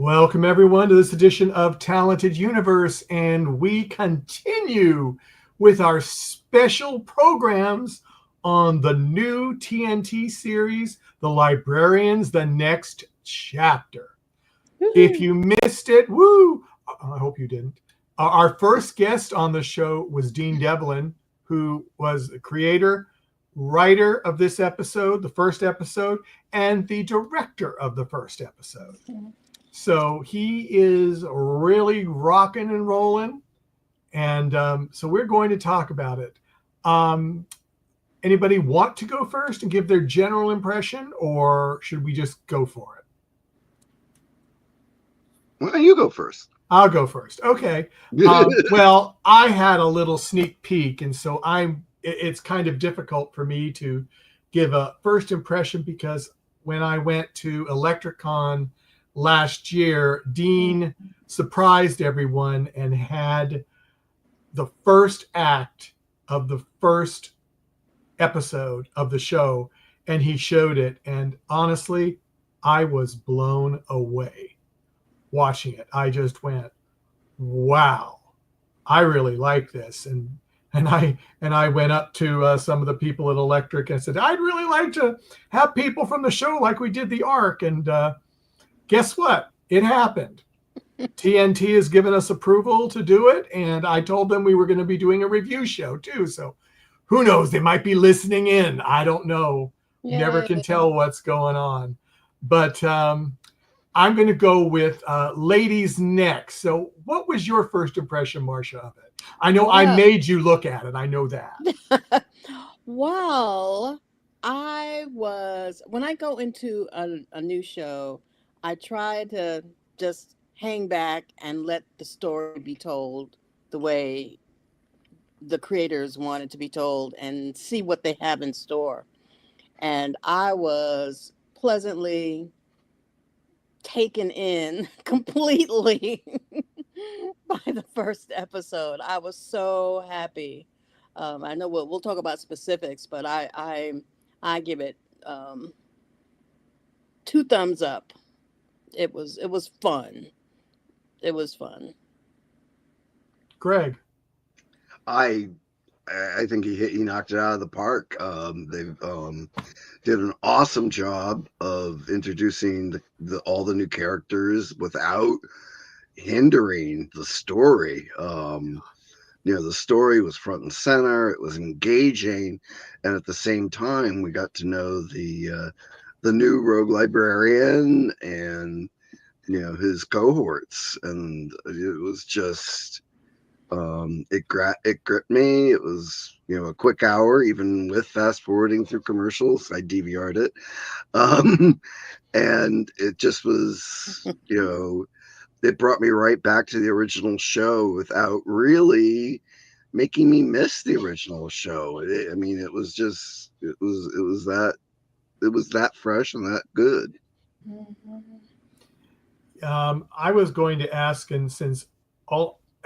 Welcome, everyone, to this edition of Talented Universe, and we continue with our special programs on the new TNT series, The Librarians, The Next Chapter. If you missed it, woo! I hope you didn't. Our first guest on the show was Dean Devlin, who was the creator, writer of this episode, the first episode, and the director of the first episode. So he is really rocking and rolling. And so we're going to talk about it. Anybody want to go first and give their general impression, or should we just go for it? Why don't you go first? I'll go first. Okay. Well, I had a little sneak peek, and so it's kind of difficult for me to give a first impression because when I went to ElectricCon last year, Dean surprised everyone and had the first act of the first episode of the show, and he showed it. And honestly, I was blown away watching it. I just went, wow, I really like this. And I went up to some of the people at Electric and said, I'd really like to have people from the show like we did the Ark. And guess what? It happened. TNT has given us approval to do it. And I told them we were going to be doing a review show too. So who knows? They might be listening in. I don't know. Yay. Never can tell what's going on. But I'm going to go with ladies next. So what was your first impression, Marcia, of it? I know I made you look at it. I know that. Well, when I go into a new show, I try to just hang back and let the story be told the way the creators want it to be told and see what they have in store. And I was pleasantly taken in completely by the first episode. I was so happy. I know we'll talk about specifics, but I give it 2 thumbs up. It was fun. It was fun. Greg, I think he knocked it out of the park. They've did an awesome job of introducing all the new characters without hindering the story. The story was front and center. It was engaging, and at the same time, we got to know the new rogue librarian and his cohorts, and it was just it gripped me. It was a quick hour, even with fast forwarding through commercials. I DVR'd it, and it just was it brought me right back to the original show without really making me miss the original show. It was that fresh and that good. I was going to ask, and since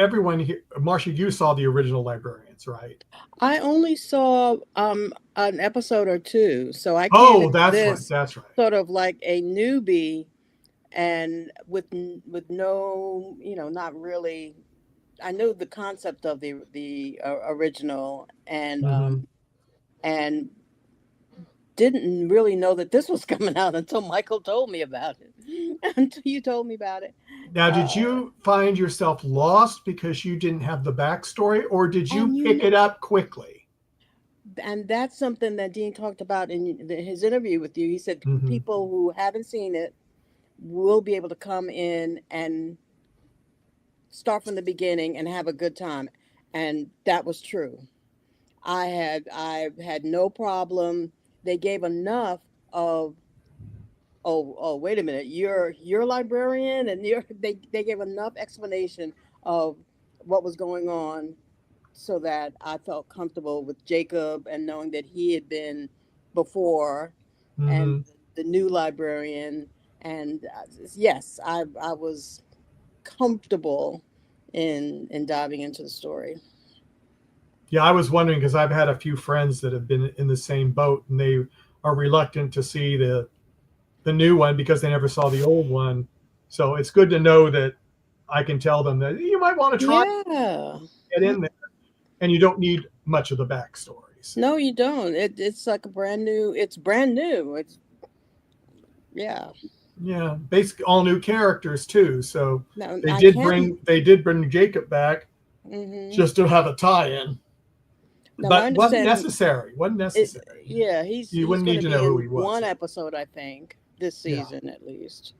everyone here, Marcia, you saw the original Librarians, right? I only saw an episode or 2, so I came that's right. Sort of like a newbie, and with no, not really. I know the concept of the original, and and didn't really know that this was coming out until Michael told me about it. Until you told me about it. Now, did you find yourself lost because you didn't have the backstory, or did you pick it up quickly? And that's something that Dean talked about in his interview with you. He said people who haven't seen it will be able to come in and start from the beginning and have a good time. And that was true. I had no problem. They gave enough of, wait a minute, you're a librarian, and they gave enough explanation of what was going on so that I felt comfortable with Jacob and knowing that he had been before and the new librarian. And yes, I was comfortable in diving into the story. Yeah, I was wondering because I've had a few friends that have been in the same boat, and they are reluctant to see the new one because they never saw the old one. So it's good to know that I can tell them that you might want to try Yeah. get in there, and you don't need much of the backstories. No, you don't. It's like a brand new. It's brand new. It's yeah. Yeah, basically all new characters too. So No, they I did can't. bring Jacob back Hmm. just to have a tie-in, Now my but wasn't understanding, necessary. Wasn't it necessary. yeah, You he's wouldn't going need to to be know who in he was. one episode, I think, this Yeah, season at least.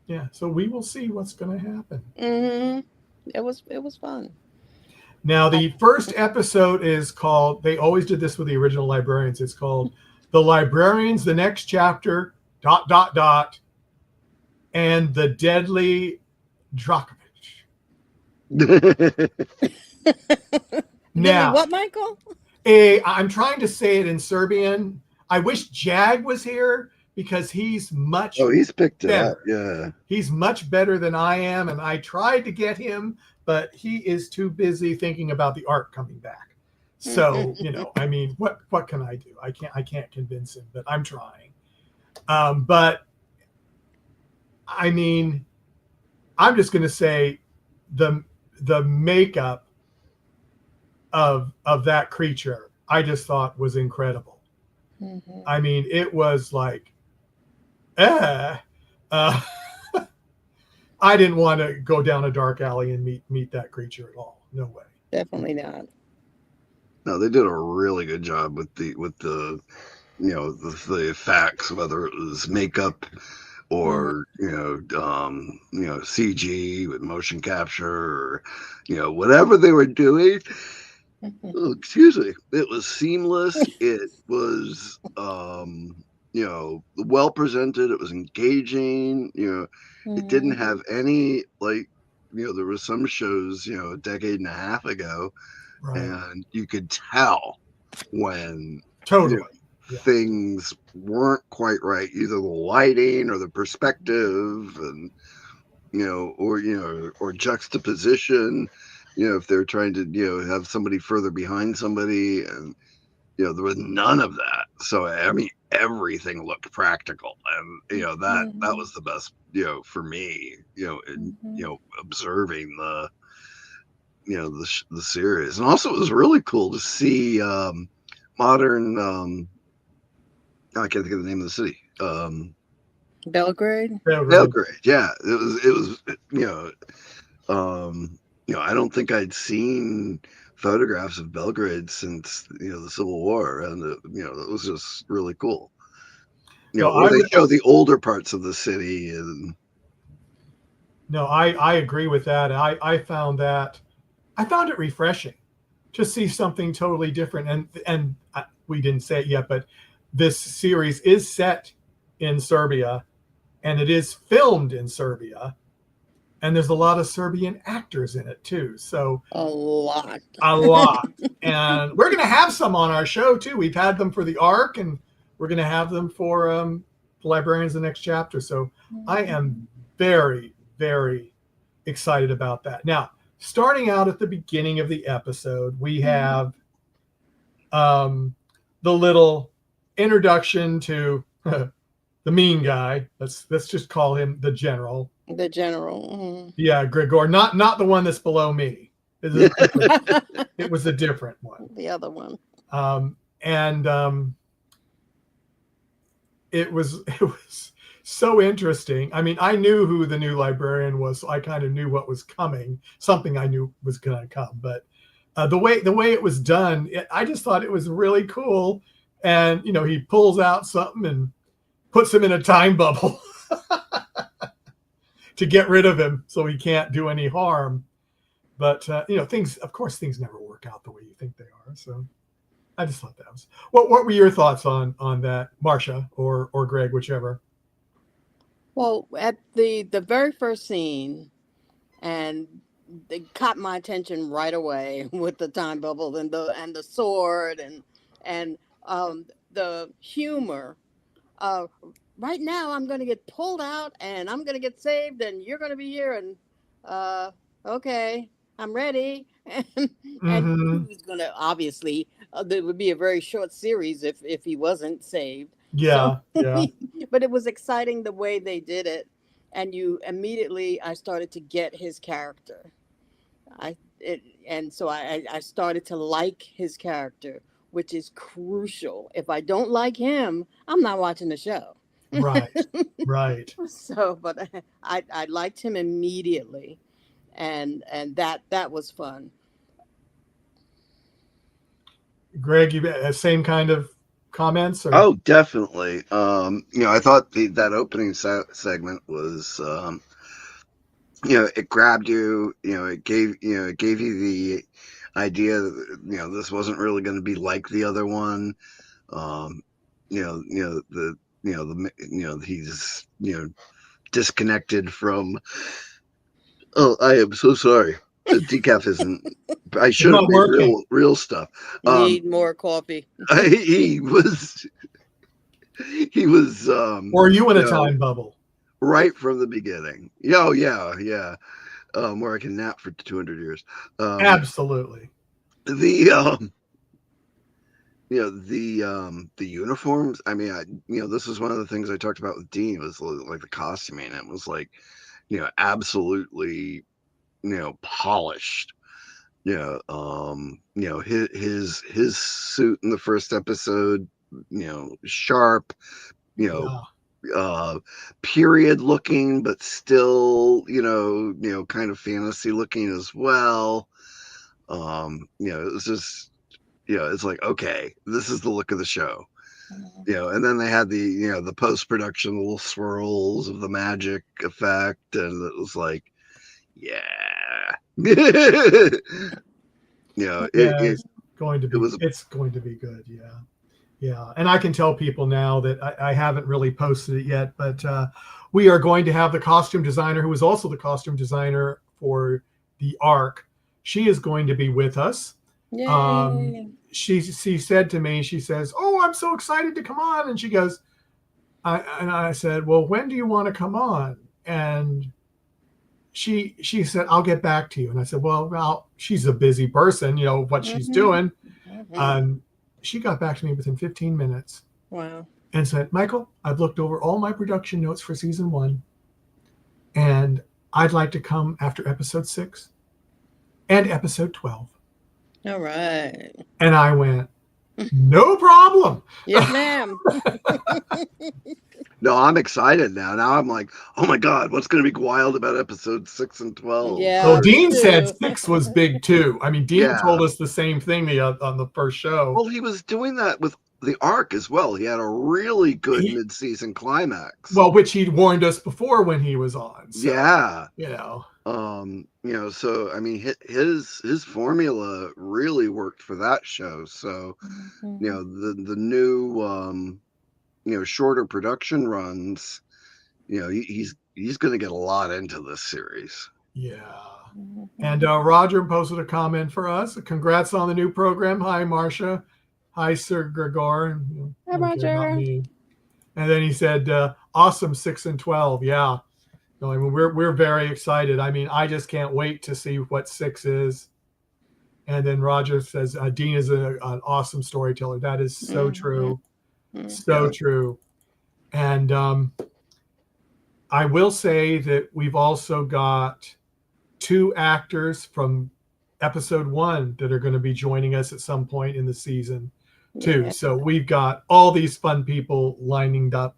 yeah. So we will see what's going to happen. Hmm. It was fun. Now, I, the first episode is called. They always did this with the original Librarians. It's called "The Librarians: The Next Chapter." ... And the Deadly Drakovich. Lily, Now, what, Michael? I'm trying to say it in Serbian. I wish Jag was here because he's much Oh, he's picked it up. better. Yeah. He's much better than I am, and I tried to get him, but he is too busy thinking about the art coming back. So, I mean, what can I do? I can't convince him, but I'm trying. But I mean, I'm just going to say the makeup of that creature I just thought was incredible. Mhm. I mean, it was like, uh, I didn't want to go down a dark alley and meet that creature at all. No way. Definitely not. No, they did a really good job with the the effects, whether it was makeup or CG with motion capture or whatever they were doing. Mhm. Oh, excuse me. It was seamless. It was well presented. It was engaging. It didn't Mhm. have any there was some shows a decade and a half ago, Right. and you could tell when Totally. Yeah. things weren't quite right, either the lighting or the perspective, and or juxtaposition. If they're trying to have somebody further behind somebody, and there was none of that. So I mean, everything looked practical, and that Mhm. was the best for me in Mhm. observing the series. And also it was really cool to see modern I can't think of the name of the city. Belgrade. Belgrade. Yeah, it was I don't think I'd seen photographs of Belgrade since the Civil War, and it was just really cool. No, Where they show the older parts of the city. And no, I agree with that. I found it refreshing to see something totally different. And we didn't say it yet, but this series is set in Serbia, and it is filmed in Serbia, and there's a lot of Serbian actors in it too. So A lot. a lot. And we're going to have some on our show too. We've had them for the Ark, and we're going to have them for Librarians: The Next Chapter. So I am very, very excited about that. Now, starting out at the beginning of the episode, we have the little introduction to the mean guy. Let's just call him the general. The general. Mhm. Yeah, Grigor, not the one that's below me. It was a different one. The other one. And it was so interesting. I mean, I knew who the new librarian was, so I kind of knew what was coming. Something I knew was going to come, but the way it was done, I just thought it was really cool. And he pulls out something and puts him in a time bubble to get rid of him, so he can't do any harm. But things never work out the way you think they are. So I just thought that was. What were your thoughts on that, Marcia or Greg, whichever? Well, at the very first scene, and it caught my attention right away with the time bubble and the sword and the humor. Uh, right now, I'm going to get pulled out and I'm going to get saved, and you're going to be here, and okay, I'm ready. And he Mm-hmm. was going to obviously there would be a very short series if he wasn't saved. So, Yeah. but it was exciting the way they did it. and you immediately, I started to get his character. And so I started to like his character, which is crucial. If I don't like him, I'm not watching the show. Right. Right. So, but I liked him immediately, and that was fun. Greg, you same kind of comments? Or? Oh, definitely. I thought that opening segment was, it grabbed you. It gave you the idea that this wasn't really going to be like the other one. Um, he's disconnected from. Oh, I am so sorry. The decaf isn't. I It's should have not made working. real stuff. You need more coffee. He was. He was. Or are you in a time bubble? Right from the beginning. Oh yeah. Where I can nap for 200 years. Absolutely. The the uniforms. I mean, this is one of the things I talked about with Dean was like the costuming. It was like, absolutely, polished. His suit in the first episode, sharp, Yeah. period looking, but still, kind of fantasy looking as well. It was just, it's like, okay, this is the look of the show. And then they had the post-production little swirls of the magic effect, and it was like, yeah. It's going to be. It was. It's going to be good. Yeah. Yeah, and I can tell people now that I haven't really posted it yet, but we are going to have the costume designer, who is also the costume designer for the Ark. She is going to be with us. Yay. She said to me, she says, "Oh, I'm so excited to come on," and she goes, I said, "Well, when do you want to come on?" And she said, "I'll get back to you." And I said, "Well, she's a busy person, what she's doing." She got back to me within 15 minutes. Wow. And said, "Michael, I've looked over all my production notes for season 1, and I'd like to come after episode 6 and episode 12. All right. And I went, "No problem." Yes, ma'am. No, I'm excited now. Now I'm like, oh my God, what's going to be wild about episode 6 and 12? Yeah. Well, Dean too. said 6 was big too. I mean, Dean Yeah. told us the same thing on the first show. Well, he was doing that with the Ark as well. He had a really good mid-season climax. Well, which he'd warned us before when he was on. So, yeah. So I mean, his formula really worked for that show. So, the new shorter production runs, he's going to get a lot into this series. Yeah. And Roger posted a comment for us. Congrats on the new program. Hi, Marcia. Hi, Sir Gregor. Hi, Roger. And then he said, awesome 6 and 12. Yeah. I mean, we're very excited. I mean, I just can't wait to see what 6 is. And then Roger says, Dean is an awesome storyteller. That is so true. So true. And I will say that we've also got 2 actors from episode 1 that are going to be joining us at some point in the season too. Yeah. So we've got all these fun people lined up,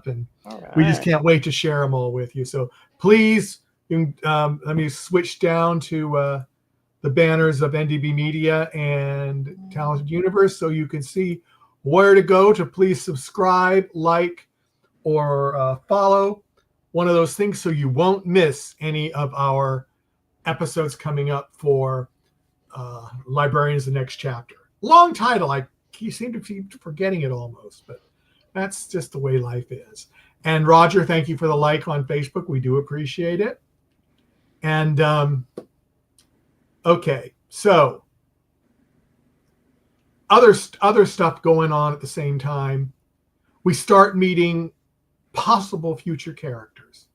and we just can't wait to share them all with you. So please, let me switch down to the banners of NDB Media and Talented Universe so you can see where to go to please subscribe, like, or follow, one of those things, so you won't miss any of our episodes coming up for Librarians, the Next Chapter. Long title. You seem to keep forgetting it almost, but that's just the way life is. And Roger, thank you for the like on Facebook. We do appreciate it. And okay, so other stuff going on at the same time. We start meeting possible future characters.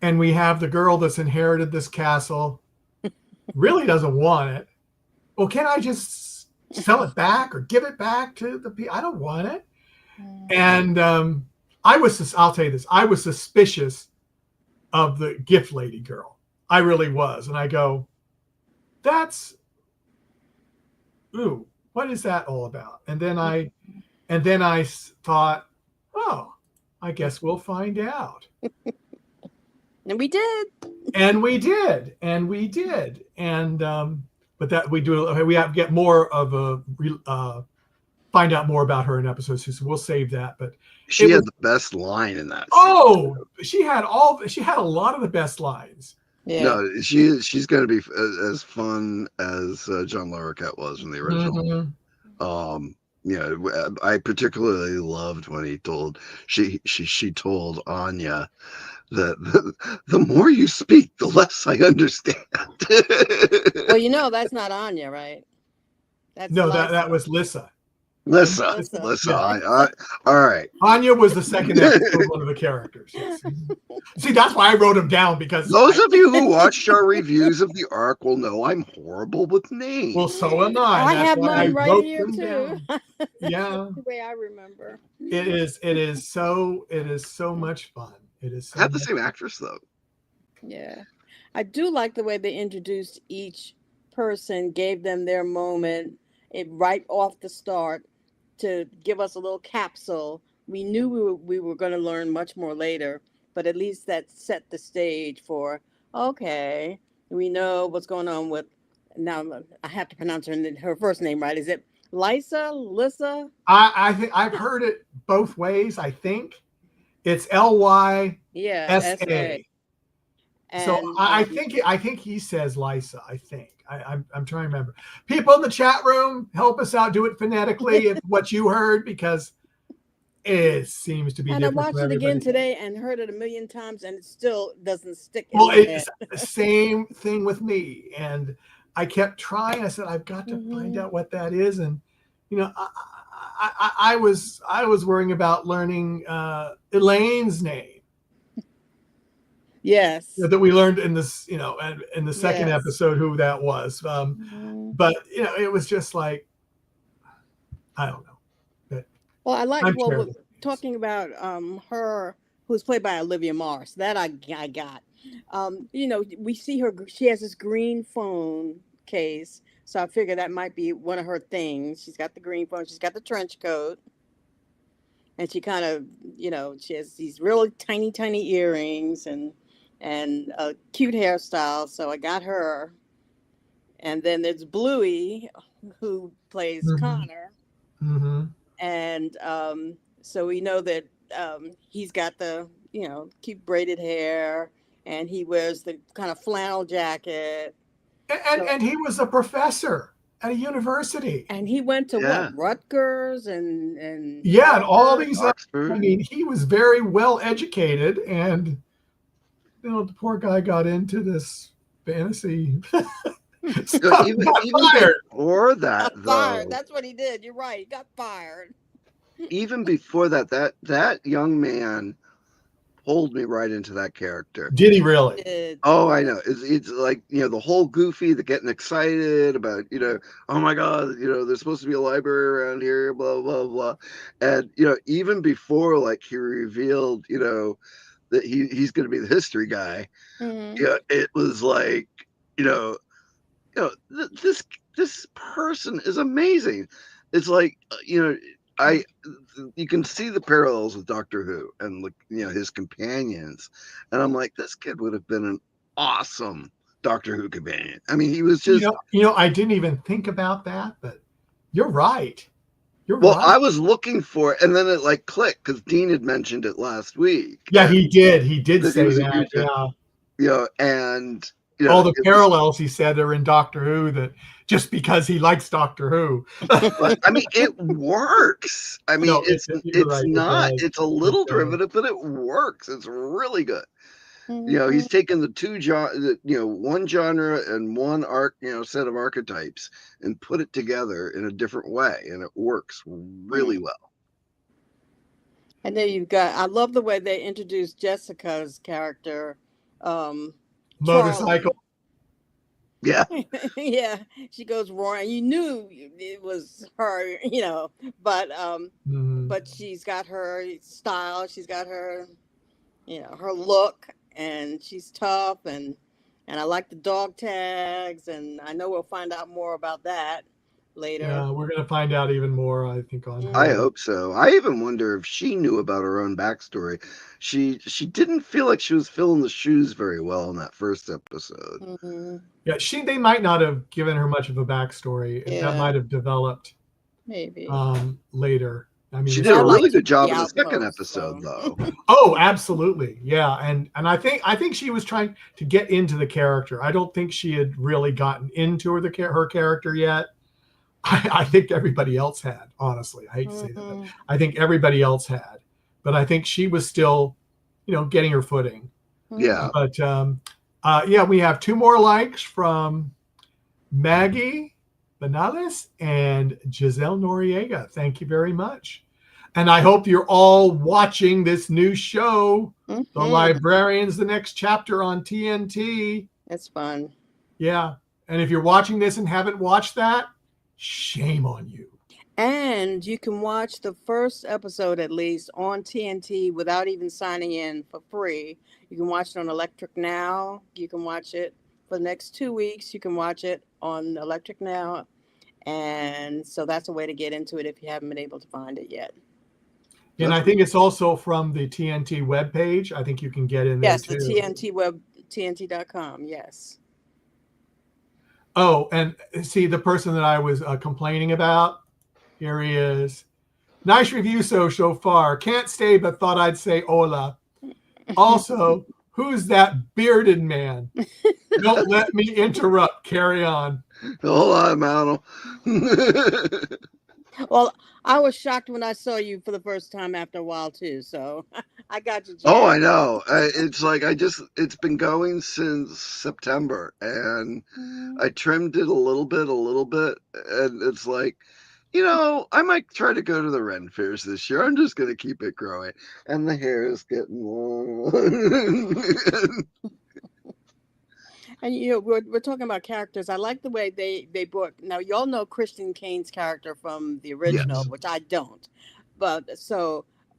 And we have the girl that's inherited this castle, really doesn't want it. Well, can I just sell it back or give it back to the people? I don't want it. And I'll tell you this, I was suspicious of the gift lady girl. I really was. And I go, what is that all about? And then I thought, oh, I guess we'll find out. And we did. And we did. And but that we have to get more of a find out more about her in episode 2. So we'll save that. But she had the best line in that. Oh, she had a lot of the best lines. Yeah. No, she's going to be as fun as John Larroquette was in the original. Mm-hmm. I particularly loved when he told she told Anya that the more you speak, the less I understand. Well, that's not Anya, right? That's that was Lissa. Lissa. Yeah. All right. Anya was the second episode one of the characters. Yes. See, that's why I wrote him down, because those of you who watched our reviews of the Ark will know I'm horrible with names. Well, so am I. I have mine right here too. Yeah. The way I remember. It is so much fun. It is. So I have the same actress though. Yeah, I do like the way they introduced each person, gave them their moment, right off the start, to give us a little capsule. We knew we were going to learn much more later, but at least that set the stage for, okay, we know what's going on with, now I have to pronounce her first name right. Is it Lissa? I think I've heard it both ways. I think it's Lyssa. So I think he says Lyssa. I think I'm trying to remember. People in the chat room, help us out. Do it phonetically if what you heard, because it seems to be. And I different. watched it again today and heard it 1,000,000 times, and it still doesn't stick. Well, it's the same thing with me, and I kept trying. I said, I've got to find out what that is, and I was worrying about learning Elaine's name. Yes. That we learned in this, and in the second episode who that was. But it was just like, I don't know. But well, I like talking about her, who's played by Olivia Morris. That I got. We see her. She has this green phone case, so I figure that might be one of her things. She's got the green phone. She's got the trench coat. And she kind of, she has these really tiny, tiny earrings and a cute hairstyle. So I got her. And then there's Bluey, who plays Connor. Mm-hmm. And so we know that he's got the, cute braided hair, and he wears the kind of flannel jacket. And he was a professor at a university. And he went to what? Rutgers and and all these. Oxford. I mean, he was very well educated, and the poor guy got into this fantasy. even before that, though, that's what he did. You're right. He got fired. Even before that young man pulled me right into that character. Did he really? Oh, I know. It's like, the whole goofy, the getting excited about, oh my God, there's supposed to be a library around here, blah, blah, blah. And, even before, like, he revealed, that he's going to be the history guy, it was like, this person is amazing. It's like, you can see the parallels with Doctor Who and his companions, and I'm like, this kid would have been an awesome Doctor Who companion. I mean, he was just I didn't even think about that, but you're right. Right. I was looking for it, and then it like clicked because Dean had mentioned it last week. Yeah, he did say that. And all the parallels he said are in Doctor Who, that just because he likes Doctor Who. But, I mean, it works. I mean, it's right, not. It's a little derivative, but it works. It's really good. He's taken the two one genre and one set of archetypes and put it together in a different way, and it works really well. And then I love the way they introduced Jessica's character. Motorcycle. Yeah. Yeah, she goes roaring. You knew it was her, but but she's got her style. She's got her, her look, and she's tough, and I like the dog tags, and I know we'll find out more about that later. Yeah, we're going to find out even more, I think, on I her. hope so. I even wonder if she knew about her own backstory. She didn't feel like she was filling the shoes very well in that first episode. Mm-hmm. Yeah, they might not have given her much of a backstory. Yeah. That might have developed maybe later. I mean, She did a really good job the in the second outpost, episode, though. Oh, absolutely, yeah, and I think she was trying to get into the character. I don't think she had really gotten into her character yet. I think everybody else had. Honestly, I hate to say that, but I think everybody else had, but I think she was still, getting her footing. Yeah. But yeah, we have 2 more likes from Maggie Benales and Giselle Noriega. Thank you very much. And I hope you're all watching this new show, The Librarians, the next chapter on TNT. It's fun. Yeah. And if you're watching this and haven't watched that, shame on you. And you can watch the first episode at least on TNT without even signing in for free. You can watch it on Electric Now. You can watch it for the next 2 weeks. You can watch it on Electric Now. And so that's a way to get into it if you haven't been able to find it yet. And I think it's also from the TNT webpage. I think you can get in there too. Yes, the TNT web, TNT.com. Yes. Oh, and see the person that I was complaining about. Here he is. Nice review so far. Can't stay, but thought I'd say hola. Also, who's that bearded man? Don't let me interrupt. Carry on. Hola, mano. Well, I was shocked when I saw you for the first time after a while too. So I got you. Oh, I know. It's like it's been going since September, and I trimmed it a little bit, and it's like, I might try to go to the Ren Fairs this year. I'm just gonna keep it growing, and the hair is getting long. And we're talking about characters. I like the way they brought. Now y'all know Christian Kane's character from the original, Yes. which I don't. But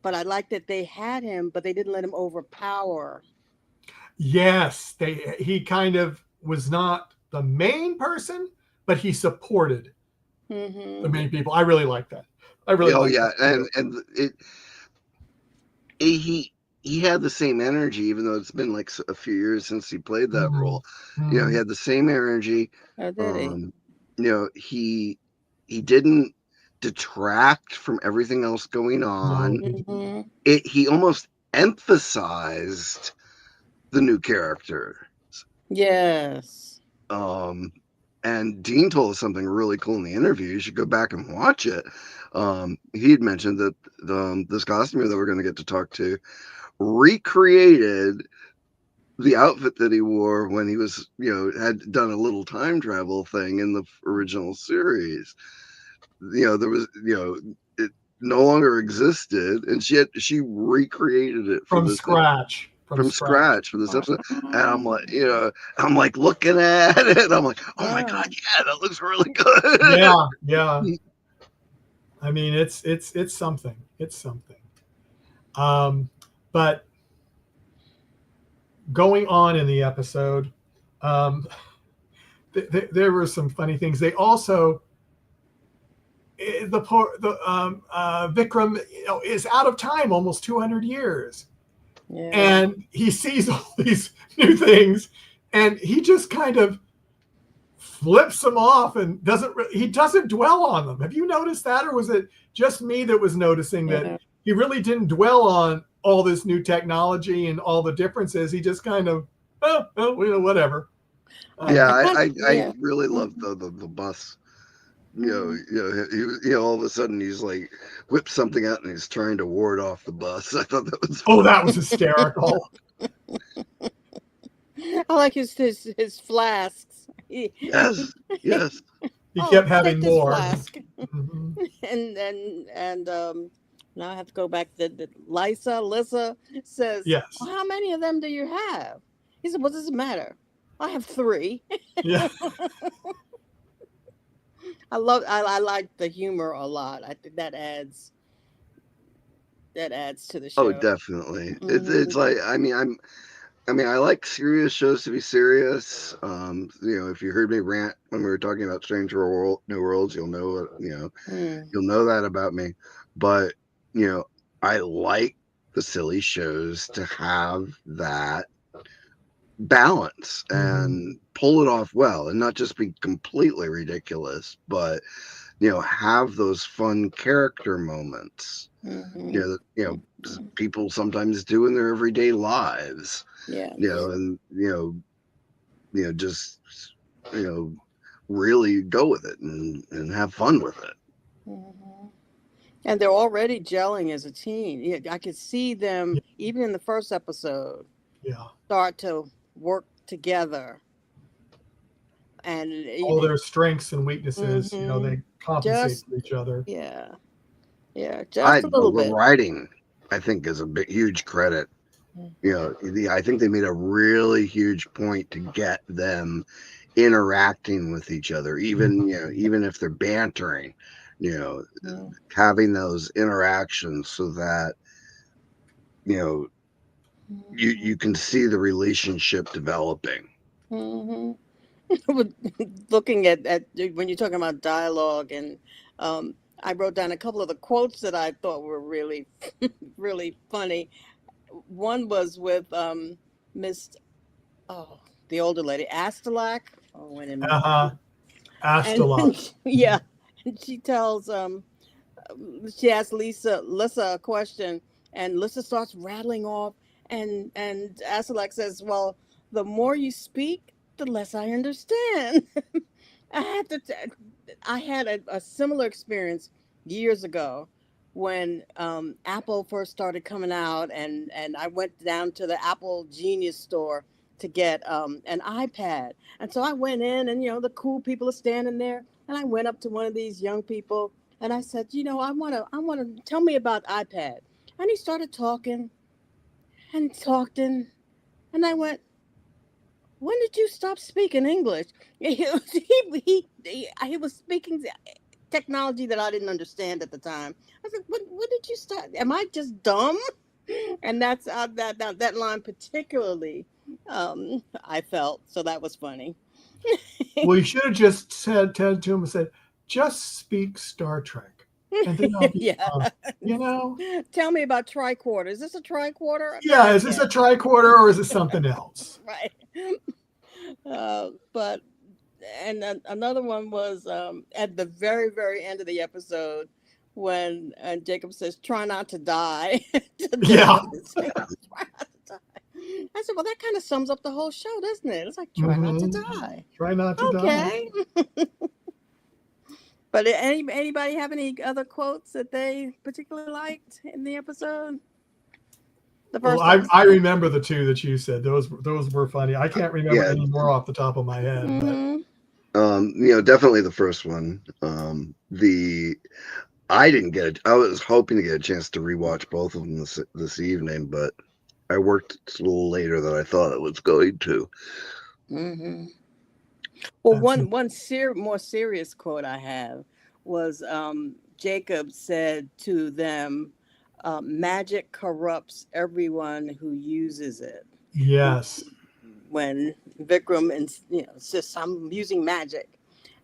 I like that they had him, but they didn't let him overpower. Yes, he kind of was not the main person, but he supported the main people. I really like that. I really. Oh yeah, and he had the same energy, even though it's been like a few years since he played that role. He had the same energy. Oh, did he didn't detract from everything else going on. He almost emphasized the new character. Yes. And Dean told us something really cool in the interview. You should go back and watch it. He had mentioned that this costumer that we're going to get to talk to recreated the outfit that he wore when he was, had done a little time travel thing in the original series. There was, it no longer existed, and she recreated it from scratch. From scratch for this episode. And I'm like, looking at it, I'm like, oh my god, yeah, that looks really good. Yeah. I mean, it's something. It's something. But going on in the episode, there were some funny things. They also, Vikram, is out of time, almost 200 years. Yeah. And he sees all these new things, and he just kind of flips them off and doesn't dwell on them. Have you noticed that, or was it just me that was noticing that he really didn't dwell on all this new technology and all the differences? He just kind of, whatever. I really loved the bus. He all of a sudden he's like whips something out and he's trying to ward off the bus. I thought that was funny. Oh, that was hysterical. I like his flasks. Yes. He kept having more. Flask. And now I have to go back to Lisa says, yes. Well, how many of them do you have? He said, what does it matter? I have 3. Yeah. I like the humor a lot. I think that adds adds to the Oh, show. definitely. It's Mm-hmm. like I like serious shows to be serious. If you heard me rant when we were talking about New Worlds, you'll know Mm. you'll know that about me. But I like the silly shows to have that balance and pull it off well, and not just be completely ridiculous, but have those fun character moments. Mm-hmm. People sometimes do in their everyday lives. Yeah. And just really go with it and have fun with it. Mm-hmm. And they're already gelling as a team. Yeah, I could see them even in the first episode start to work together, and all their strengths and weaknesses, mm-hmm. they compensate Just for each other. yeah, just a little The bit. writing, I think, is a huge credit. I think they made a really huge point to get them interacting with each other, even if they're bantering, having those interactions so that you can see the relationship developing. Mm-hmm. Looking at when you're talking about dialogue, and I wrote down a couple of the quotes that I thought were really really funny. One was with Miss oh the older lady Astelak. Oh wait a minute. And Astolat. yeah, and she tells she asks Lissa a question, and Lissa starts rattling off, and Asalak says, "Well, the more you speak, the less I understand." I have to. I had a similar experience years ago when Apple first started coming out, and I went down to the Apple Genius store to get an iPad, and so I went in, and the cool people are standing there, and I went up to one of these young people, and I said, I want to tell me about iPad, and he started talking and talking, and I went, when did you stop speaking English? He was speaking technology that I didn't understand at the time. I said, when did you start? Am I just dumb? And that's that line particularly, I felt, so that was funny. Well, you should have just said to him and said, just speak Star Trek. And then I'll be Yeah. you know? Tell me about tricorder. Is this a tricorder? Yeah, is this a tricorder or is it something else? Right. But and another one was at the very very end of the episode when Jacob says, "Try not to die." To Yeah. David, try not to die. I said, "Well, that kind of sums up the whole show, doesn't it?" It's like, "Try not to die." Try not to die. Okay. But anybody have any other quotes that they particularly liked in the episode? The Well, first I episode. remember the two that you said. Those were funny. I can't remember Yeah. any more off the top of my head, but Definitely the first one. I didn't get it. I was hoping to get a chance to rewatch both of them this evening, but I worked a little later than I thought I was going to. Mm-hmm. Well, that's one more serious quote I have was Jacob said to them, "Magic corrupts everyone who uses it." yes. When Vikram insists, "I'm using magic,"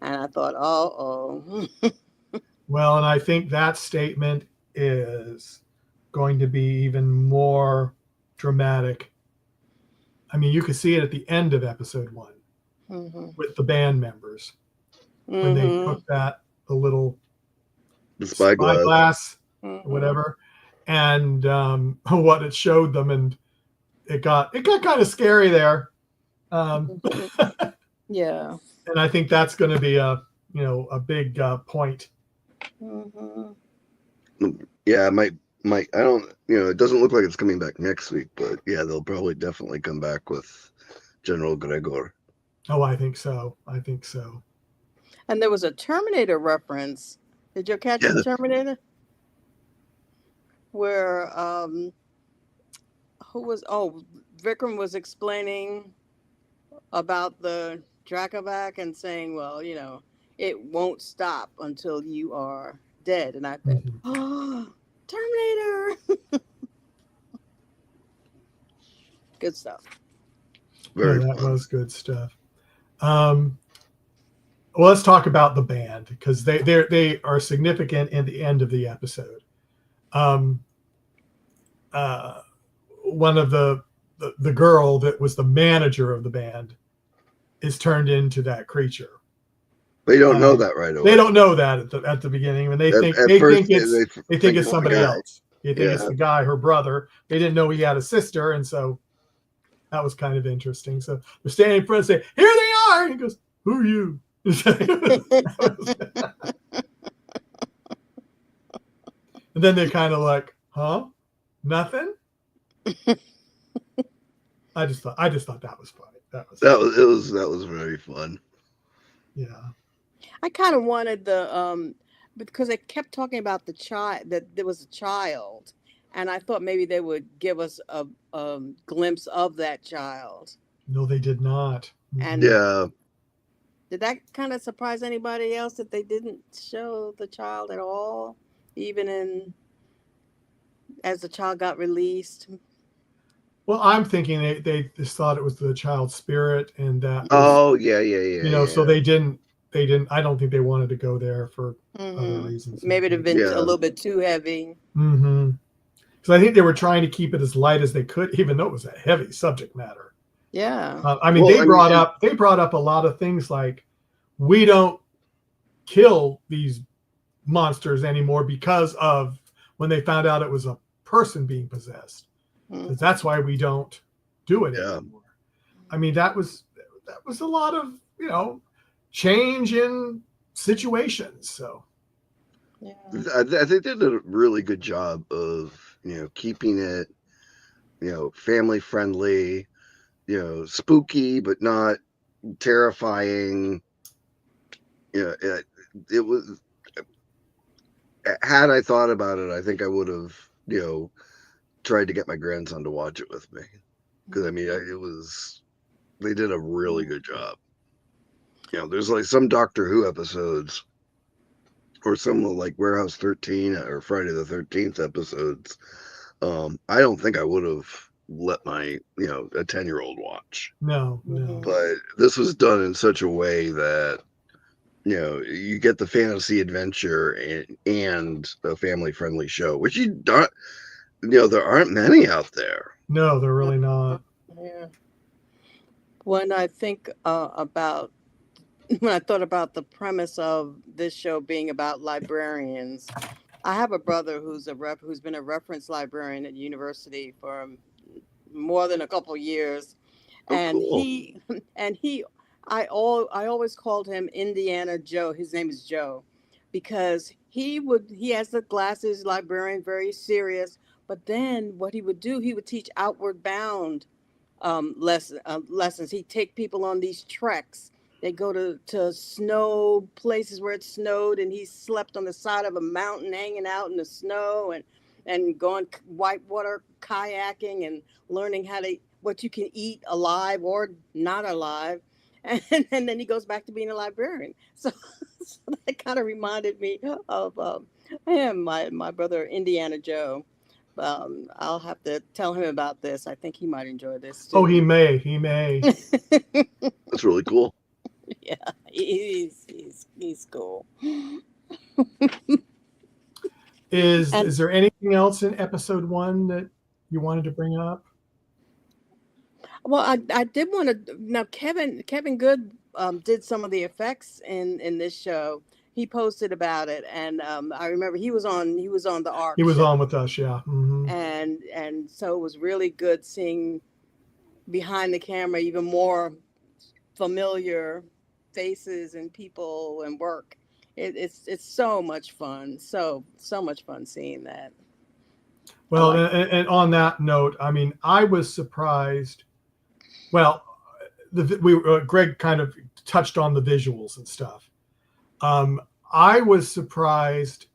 and I thought, "Oh, Well, and I think that statement is going to be even more dramatic. I mean, you could see it at the end of episode 1 mm-hmm. with the band members when they Mm-hmm. took the little The spyglass. spyglass Mm-hmm. or whatever, and what it showed them, and it got kind of scary there. Yeah. And I think that's going to be a big point. Mm-hmm. Yeah, I don't. It doesn't look like it's coming back next week, but yeah, they'll probably definitely come back with General Gregor. Oh, I think so. I think so. And there was a Terminator reference. Did you catch the Terminator? Where Vikram was explaining about the Dracovac and saying, well, it won't stop until you are dead. And I think, Mhm. oh, Terminator. Good stuff. Very that fun. was good stuff. Well, let's talk about the band because they are significant in the end of the episode. One of the girl that was the manager of the band is turned into that creature. They don't know that right away. They don't know that at the beginning, and they think it's somebody else. They think it's the guy, her brother. They didn't know he had a sister, and so that was kind of interesting. So they're standing in front and say, "Here they are!" And he goes, "Who are you?" And then they're kind of like, "Huh? Nothing." I just thought that was funny. That was very fun. Yeah. I kind of wanted because they kept talking about the child, that there was a child, and I thought maybe they would give us a glimpse of that child. No, they did not. And yeah. Did that kind of surprise anybody else that they didn't show the child at all, even as the child got released? Well, I'm thinking they just thought it was the child's spirit, and that. Yeah. So they didn't. I don't think they wanted to go there for other reasons. Maybe it'd have been a little bit too heavy. Mm-hmm. Because I think they were trying to keep it as light as they could, even though it was a heavy subject matter. Yeah. They brought up a lot of things like, we don't kill these monsters anymore because of when they found out it was a person being possessed. That's why we don't do it anymore. That was a lot of change in situations. So yeah, I think they did a really good job of keeping it family friendly, spooky but not terrifying. It was. Had I thought about it, I think I would have tried to get my grandson to watch it with me, because they did a really good job. There's like some Doctor Who episodes, or some like Warehouse 13 or Friday the 13th episodes. I don't think I would have let my a 10-year-old watch. No. But this was done in such a way that you get the fantasy adventure and a family friendly show, which you don't. There aren't many out there. No, they're really not. Yeah. When I thought about the premise of this show being about librarians, I have a brother who's been a reference librarian at university for more than a couple of years, and cool. I always called him Indiana Joe. His name is Joe, because he has the glasses, librarian, very serious. But then what he would do, he would teach outward bound lessons. He'd take people on these treks. They go to snow places where it snowed, and he slept on the side of a mountain hanging out in the snow, and going whitewater kayaking and learning what you can eat alive or not alive. And then he goes back to being a librarian. So that kind of reminded me of him, my brother Indiana Joe. I'll have to tell him about this. I think he might enjoy this too. Oh, he may. That's really cool. Yeah, he's cool. Is there anything else in episode 1 that you wanted to bring up? Well, I did want to. Now, Kevin Good did some of the effects in this show. He posted about it, and I remember he was on the Ark. He was on with us, yeah. Mm-hmm. And so it was really good seeing behind the camera even more familiar faces and people and work. It's so much fun. So much fun seeing that. Well, and on that note, I was surprised. Well, Greg kind of touched on the visuals and stuff. I was surprised.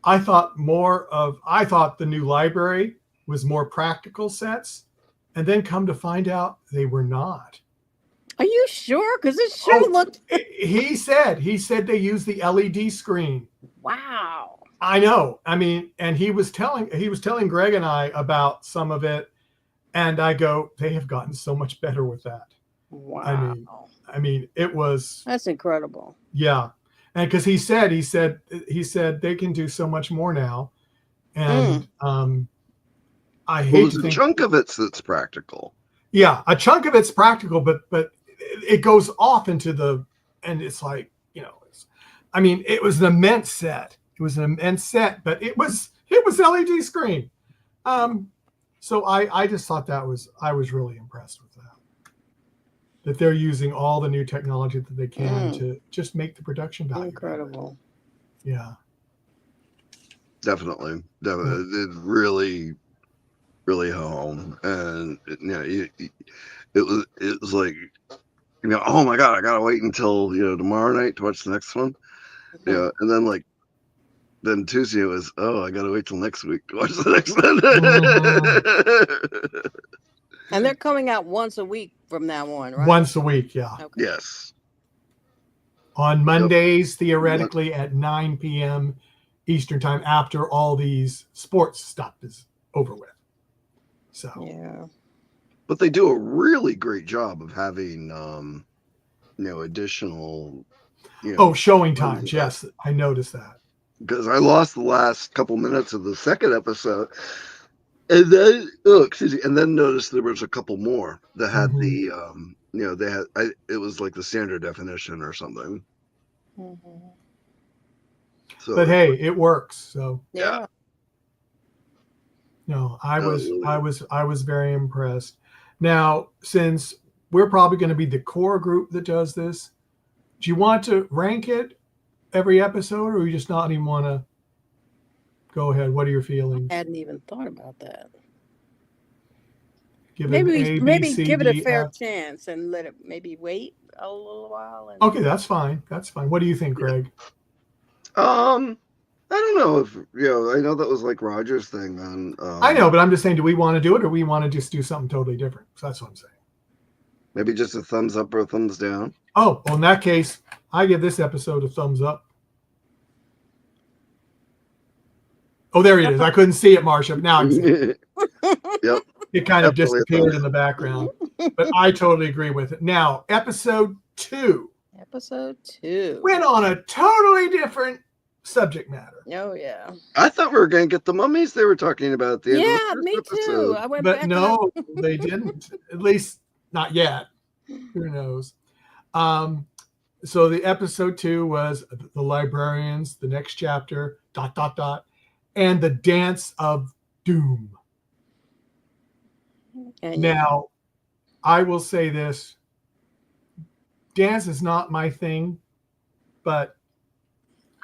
I thought the new library was more practical sets, and then come to find out they were not. Are you sure? Because this show looked. He said they used the LED screen. Wow. I know. I mean, and he was telling Greg and I about some of it, and I go, they have gotten so much better with that. Wow. I mean, it was. That's incredible. Yeah, and because he said they can do so much more now, and I hate to think. A chunk of it's that's practical. Yeah, a chunk of it's practical, but it goes off into and it's like, I mean, it was an immense set. It was an immense set, but it was LED screen. So I just thought I was really impressed with that they're using all the new technology that they can to just make the production value incredible. Yeah, definitely. It really home, and it was like, oh my god, I gotta wait until tomorrow night to watch the next one. Yeah, and then then Tuesday it was, I gotta wait till next week to watch the next one. And they're coming out once a week from now on, right? Once a week, yeah. Okay. Yes. On Mondays, theoretically at 9 p.m. Eastern time, after all these sports stuff is over with. So yeah. But they do a really great job of having additional showing times. Yes, I noticed that. Because I lost the last couple minutes of the second episode. And then, and then noticed there was a couple more that had the, they had, it was like the standard definition or something. Mm-hmm. So, but hey, it works. So yeah. No, I was very impressed. Now, since we're probably going to be the core group that does this, do you want to rank it every episode, or you just not even want to? Go ahead. What are your feelings? I hadn't even thought about that. Maybe give it a fair chance and let it maybe wait a little while. Okay, that's fine. That's fine. What do you think, Greg? I don't know if I know that was like Roger's thing on. I know, but I'm just saying, do we want to do it, or we want to just do something totally different? So that's what I'm saying. Maybe just a thumbs up or a thumbs down. Oh, well, in that case, I give this episode a thumbs up. Oh, there it is. I couldn't see it, Marcia. Now I can see it. Yep. It kind of disappeared in the background. But I totally agree with it. Now, episode 2. Episode 2. Went on a totally different subject matter. Oh, yeah. I thought we were going to get the mummies they were talking about at the end of the first me episode. too. I went but back no, they didn't. At least not yet. Who knows? So the episode 2 was the Librarians, the next chapter, ... and the Dance of Doom. Now, I will say this. Dance is not my thing, but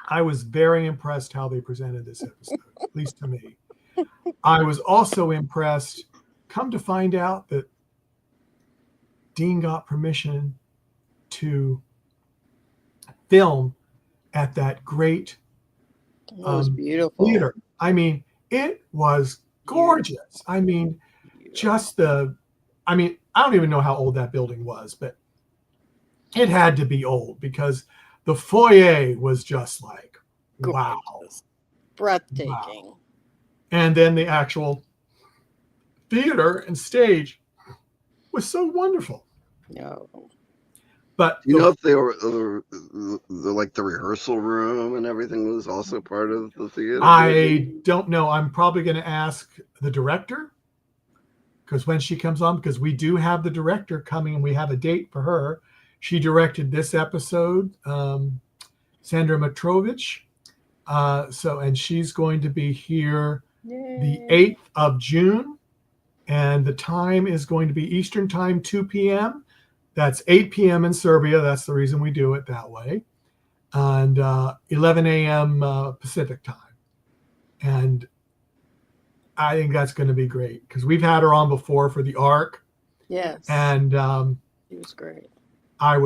I was very impressed how they presented this episode, at least to me. I was also impressed, come to find out that Dean got permission to film at that great beautiful theater. I mean, it was gorgeous. I mean, I don't even know how old that building was, but it had to be old because the foyer was just like, wow. Breathtaking. Wow. And then the actual theater and stage was so wonderful. No. But if they were like the rehearsal room and everything was also part of the theater? I don't know. I'm probably going to ask the director, because when she comes on, because we do have the director coming and we have a date for her. She directed this episode, Sandra Matrovich. And she's going to be here the 8th of June. And the time is going to be Eastern time, 2 p.m. That's 8 p.m. in Serbia. That's the reason we do it that way. And 11 a.m. Pacific time. And I think that's going to be great because we've had her on before for the Ark. Yes. And it was great. I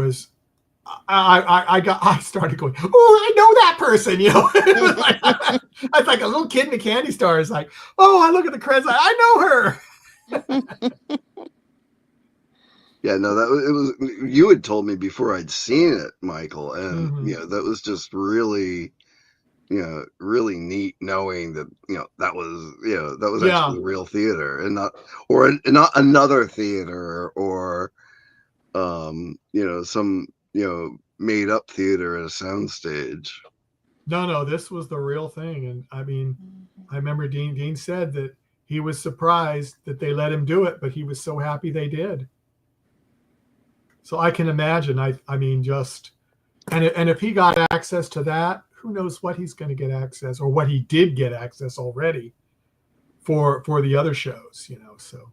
started going, oh, I know that person, It was like, I was like a little kid in a candy store. It's like, oh, I look at the credits, I know her. Yeah, no, it was. You had told me before I'd seen it, Michael, and that was just really, really neat knowing that that was Yeah. actually real theater and not another theater or some made up theater at a soundstage. No, this was the real thing. And I mean, I remember Dean said that he was surprised that they let him do it, but he was so happy they did. So I can imagine. I mean, just and if he got access to that, who knows what he's going to get access or what he did get access already for the other shows, So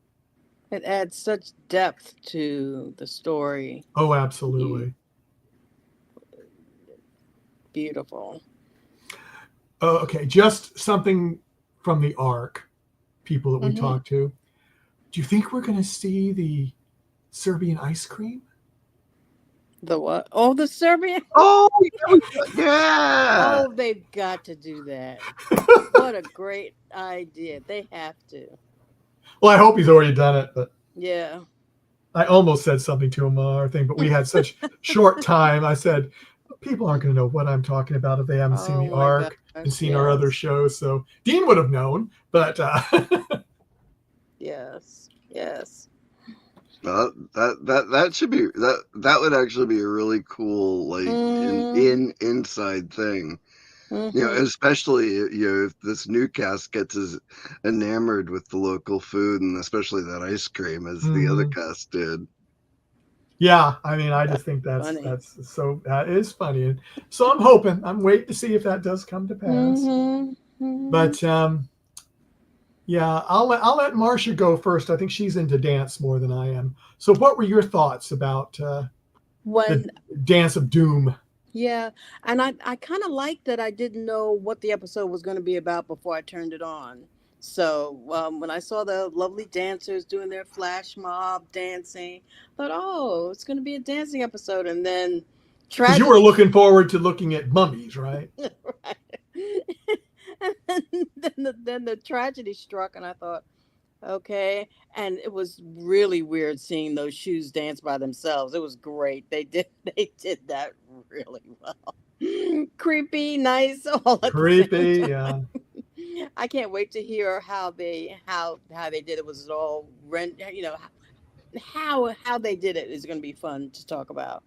it adds such depth to the story. oh, absolutely. Beautiful. Oh, okay, just something from the ARC people that we talked to. Do you think we're going to see the Serbian ice cream? The what? Oh, the Serbian. Oh, yeah. Oh, they've got to do that. What a great idea. They have to. Well, I hope he's already done it, but Yeah. I almost said something to him on our thing, but we had such short time. I said, people aren't going to know what I'm talking about if they haven't seen the ARC and seen our other shows. So Dean would have known, but yes. That should be that would actually be a really cool inside thing. Especially if this new cast gets as enamored with the local food and especially that ice cream as the other cast did. Yeah, I mean, I just think that is funny, and so I'm waiting to see if that does come to pass. But yeah, I'll let Marcia go first. I think she's into dance more than I am. So, what were your thoughts about the Dance of Doom? Yeah, and I kind of liked that I didn't know what the episode was going to be about before I turned it on. So when I saw the lovely dancers doing their flash mob dancing, I thought, oh, it's going to be a dancing episode. And then because you were looking forward to looking at mummies, right? Right. And then the tragedy struck, and I thought, okay. And it was really weird seeing those shoes dance by themselves. It was great. They did that really well. Creepy, nice, all at the same time. Yeah. I can't wait to hear how they did it. Was it all how they did it is going to be fun to talk about.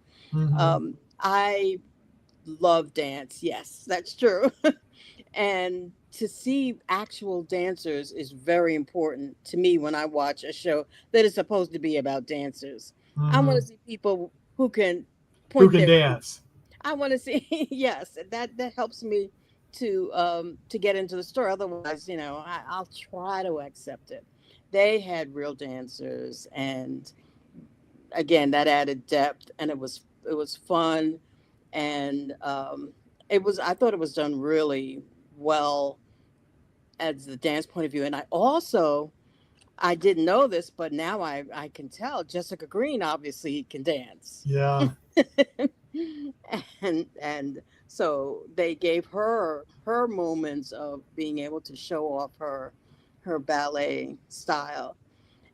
I love dance. Yes, that's true. And to see actual dancers is very important to me when I watch a show that is supposed to be about dancers. I want to see people who can dance. I want to see yes, that helps me to get into the story. Otherwise, I'll try to accept it. They had real dancers, and again, that added depth, and it was fun, and I thought it was done really well as the dance point of view. And I didn't know this, but now I can tell Jessica Green obviously can dance. Yeah. and so they gave her moments of being able to show off her ballet style.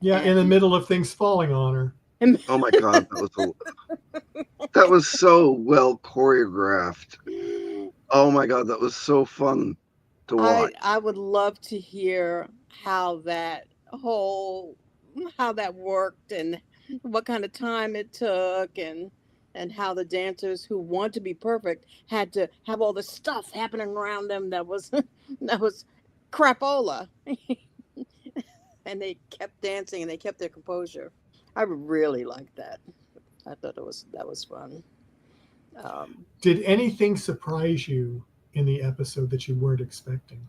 Yeah, in the middle of things falling on her. Oh my God, that was so well choreographed. Oh my God, that was so fun to watch. I would love to hear how that worked and what kind of time it took and how the dancers who want to be perfect had to have all the stuff happening around them that was crapola. And they kept dancing and they kept their composure. I really liked that. I thought that was fun. Did anything surprise you in the episode that you weren't expecting?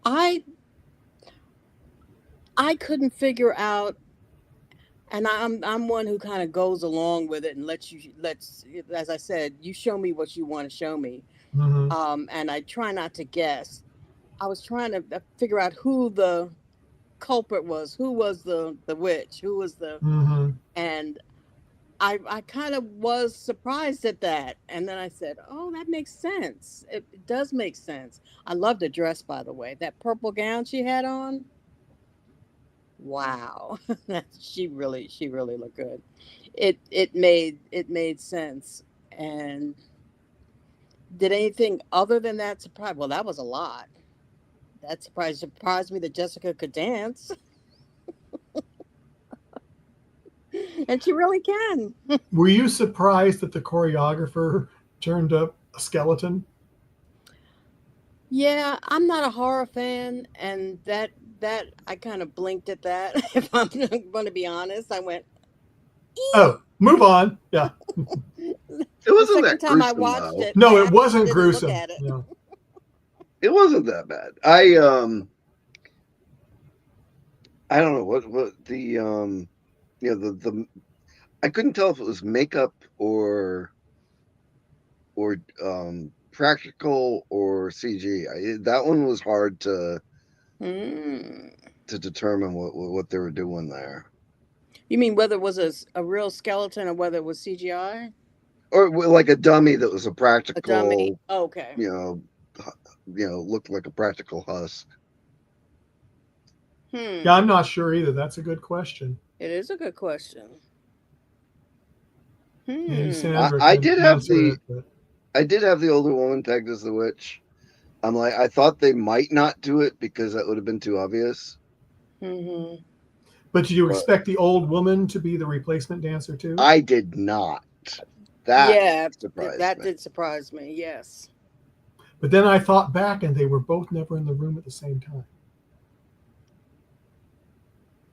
I couldn't figure out, and I'm one who kind of goes along with it and lets as I said, you show me what you want to show me. And I try not to guess. I was trying to figure out who the culprit was, who was the witch, who was and I kind of was surprised at that. And then I said, oh, that makes sense. It does make sense. I loved the dress, by the way. That purple gown she had on. Wow. She really looked good. It made sense. And Did anything other than that surprise? Well, that was a lot. That surprised me that Jessica could dance. And she really can. Were you surprised that the choreographer turned up a skeleton? Yeah, I'm not a horror fan, and that I kind of blinked at that. If I'm going to be honest, I went. Oh, move on. Yeah. It wasn't the that second time I gruesome, watched though. it. No, I it wasn't didn't look gruesome. at it. No. It wasn't that bad. I don't know what the the I couldn't tell if it was makeup or practical or CG. That one was hard to determine what they were doing there. You mean whether it was a real skeleton or whether it was CGI? Or like a dummy that was a practical. A dummy. Oh, okay. Looked like a practical husk. Yeah, I'm not sure either. That's a good question. It is a good question. Yeah, Sandra I can did have answer the it, but- I did have the older woman pegged as the witch. I'm like, I thought they might not do it because that would have been too obvious. Mm-hmm. But did you expect the old woman to be the replacement dancer too? I did not. That did surprise me. Yes. But then I thought back, and they were both never in the room at the same time.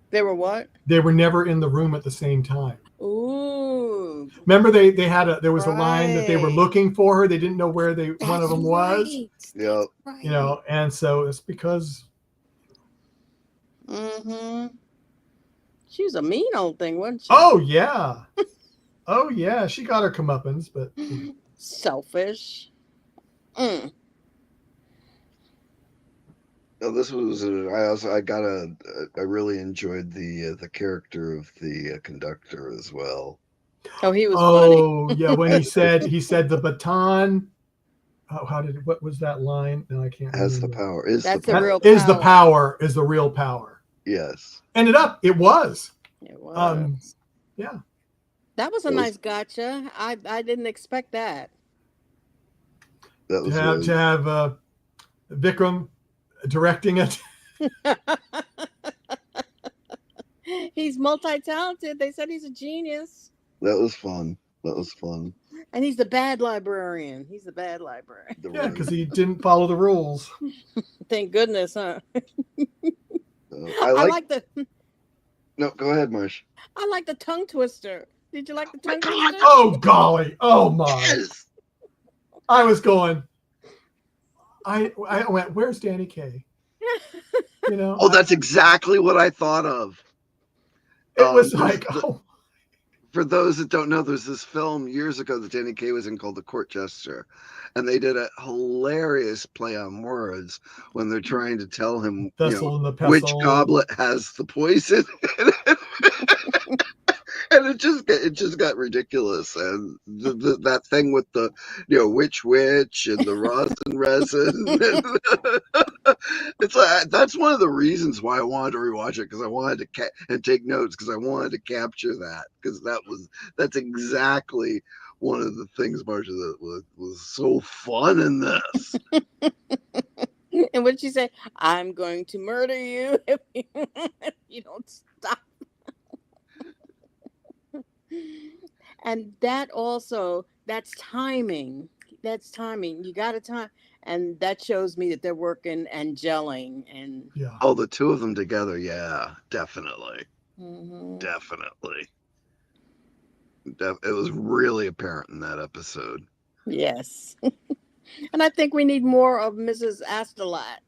They were what? They were never in the room at the same time. Ooh. Remember, there was a line that they were looking for her. They didn't know where one of them was. Yep. Right. And so it's because. Mm-hmm. She was a mean old thing, wasn't she? Oh yeah. Oh yeah. She got her comeuppance, but selfish. No, this was. I really enjoyed the character of the conductor as well. Oh, he was funny. Oh yeah, when he said the baton. What was that line? No, I can't. Has remember. the power. Is the real power. Yes. Ended up, it was. It was. Yeah. That was a nice gotcha. I didn't expect that. That was to have Vikram directing it. He's multi-talented. They said he's a genius. That was fun. And he's the bad librarian. Yeah, because he didn't follow the rules. Thank goodness, huh? I like the. No, go ahead, Marsh. I like the tongue twister. Did you like the tongue twister? Oh golly! Oh my! Yes. I was going. I went. Where's Danny Kaye? Oh, that's exactly what I thought of. It was like, For those that don't know, there's this film years ago that Danny Kaye was in called The Court Jester, and they did a hilarious play on words when they're trying to tell him which goblet has the poison. And it just got ridiculous, and that thing with the witch and the resin. It's like, that's one of the reasons why I wanted to rewatch it, because I wanted to take notes, because I wanted to capture that, because that's exactly one of the things, Marsha, that was so fun in this. And what did she say? I'm going to murder you if you don't stop. And that's timing. You got to time. And that shows me that they're working and gelling. And oh, the two of them together. Yeah, definitely. Mm-hmm. Definitely. It was really apparent in that episode. Yes. And I think we need more of Mrs. Astolat.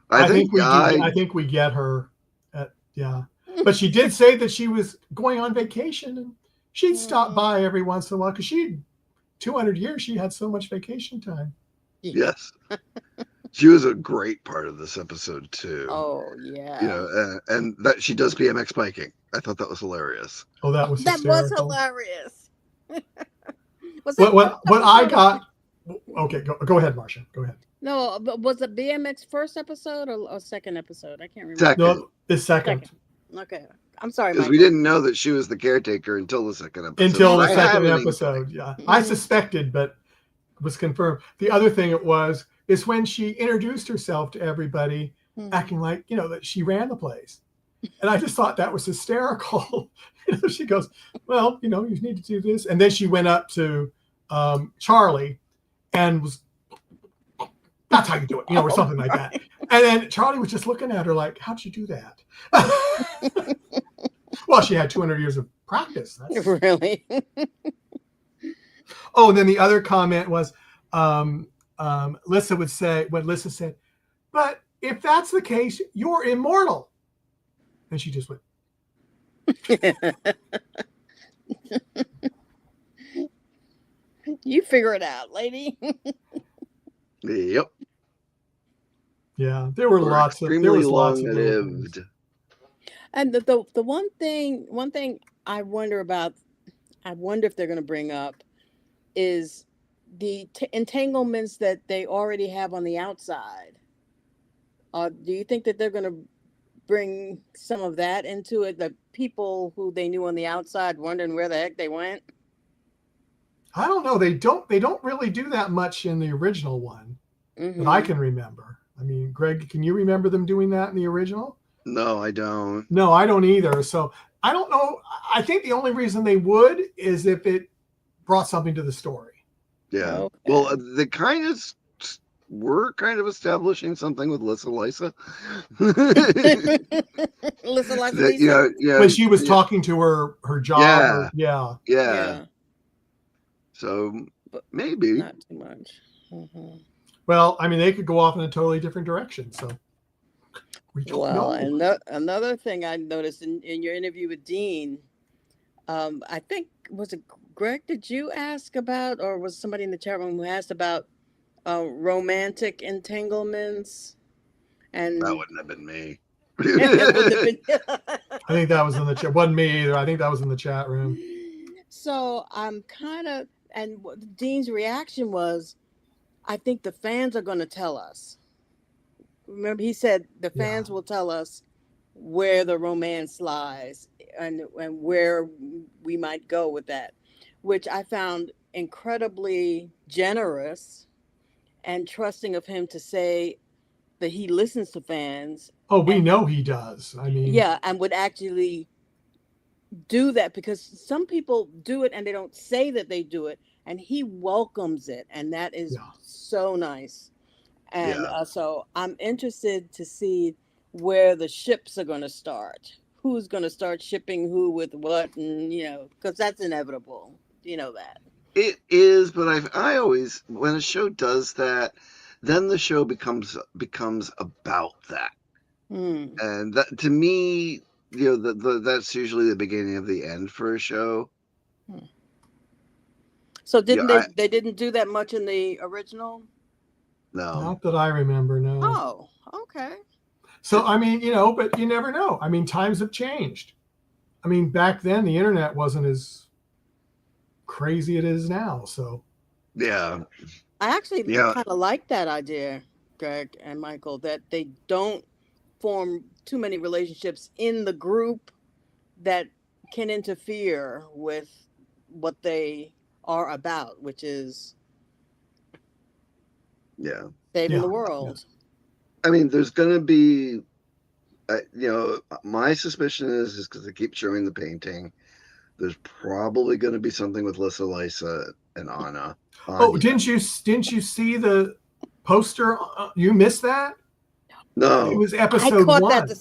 I think we do. I think we get her. But she did say that she was going on vacation, and she'd stop by every once in a while, because 200 years, she had so much vacation time. Yes. She was a great part of this episode too. Oh yeah. And that she does BMX biking. I thought that was hilarious. Oh, that was hilarious. What I got. Okay, go ahead, Marcia. Go ahead. No, but was it BMX first episode or second episode? I can't remember. Second. No, the second. Okay, I'm sorry, because we didn't know that she was the caretaker until the second episode. Yeah, I suspected, but was confirmed. The other thing is when she introduced herself to everybody, acting like, that she ran the place. And I just thought that was hysterical. She goes, well, you need to do this. And then she went up to Charlie and was, that's how you do it, or something like that. And then Charlie was just looking at her like, how'd you do that? Well, she had 200 years of practice. That's... Really? Oh, and then the other comment was, Lissa would say, what Lissa said, but if that's the case, you're immortal. And she just went. You figure it out, lady. Yep. Yeah, there was lots of lived. And the one thing I wonder about, I wonder if they're going to bring up is the entanglements that they already have on the outside. Do you think that they're going to bring some of that into it? The people who they knew on the outside wondering where the heck they went? I don't know. They don't really do that much in the original one that I can remember. I mean, Greg, can you remember them doing that in the original? No, I don't. No, I don't either. So I don't know. I think the only reason they would is if it brought something to the story. Yeah. Okay. Well, they kind of were kind of establishing something with Lissa. Lissa Lisa? Yeah. When she was talking to her job. Yeah. So but maybe not too much. Well, I mean, they could go off in a totally different direction. So we don't know. And another thing I noticed in your interview with Dean, I think, was it Greg, did you ask about, or was somebody in the chat room who asked about romantic entanglements? And that wouldn't have been me. I think that was in the chat. Wasn't me either. I think that was in the chat room. So I'm kind of, and Dean's reaction was, I think the fans are going to tell us. Remember, he said the fans will tell us where the romance lies and where we might go with that, which I found incredibly generous and trusting of him to say that he listens to fans. Oh, we know he does. I mean, yeah, and would actually do that, because some people do it and they don't say that they do it, and he welcomes it, and that is so nice. And so I'm interested to see where the ships are going to start, who's going to start shipping who with what, and because that's inevitable, that it is. But I always, when a show does that, then the show becomes about that. And that, to me, that's usually the beginning of the end for a show. So they didn't do that much in the original? No. Not that I remember, no. Oh, okay. So, I mean, but you never know. I mean, times have changed. I mean, back then the internet wasn't as crazy it is now, so. Yeah. I actually kind of like that idea, Greg and Michael, that they don't form too many relationships in the group that can interfere with what they are about, which is saving the world. I mean, there's going to be, my suspicion is because they keep showing the painting, there's probably going to be something with Lissa and Anya. Oh, didn't you see the poster? You missed that? No. It was episode 1. I caught that the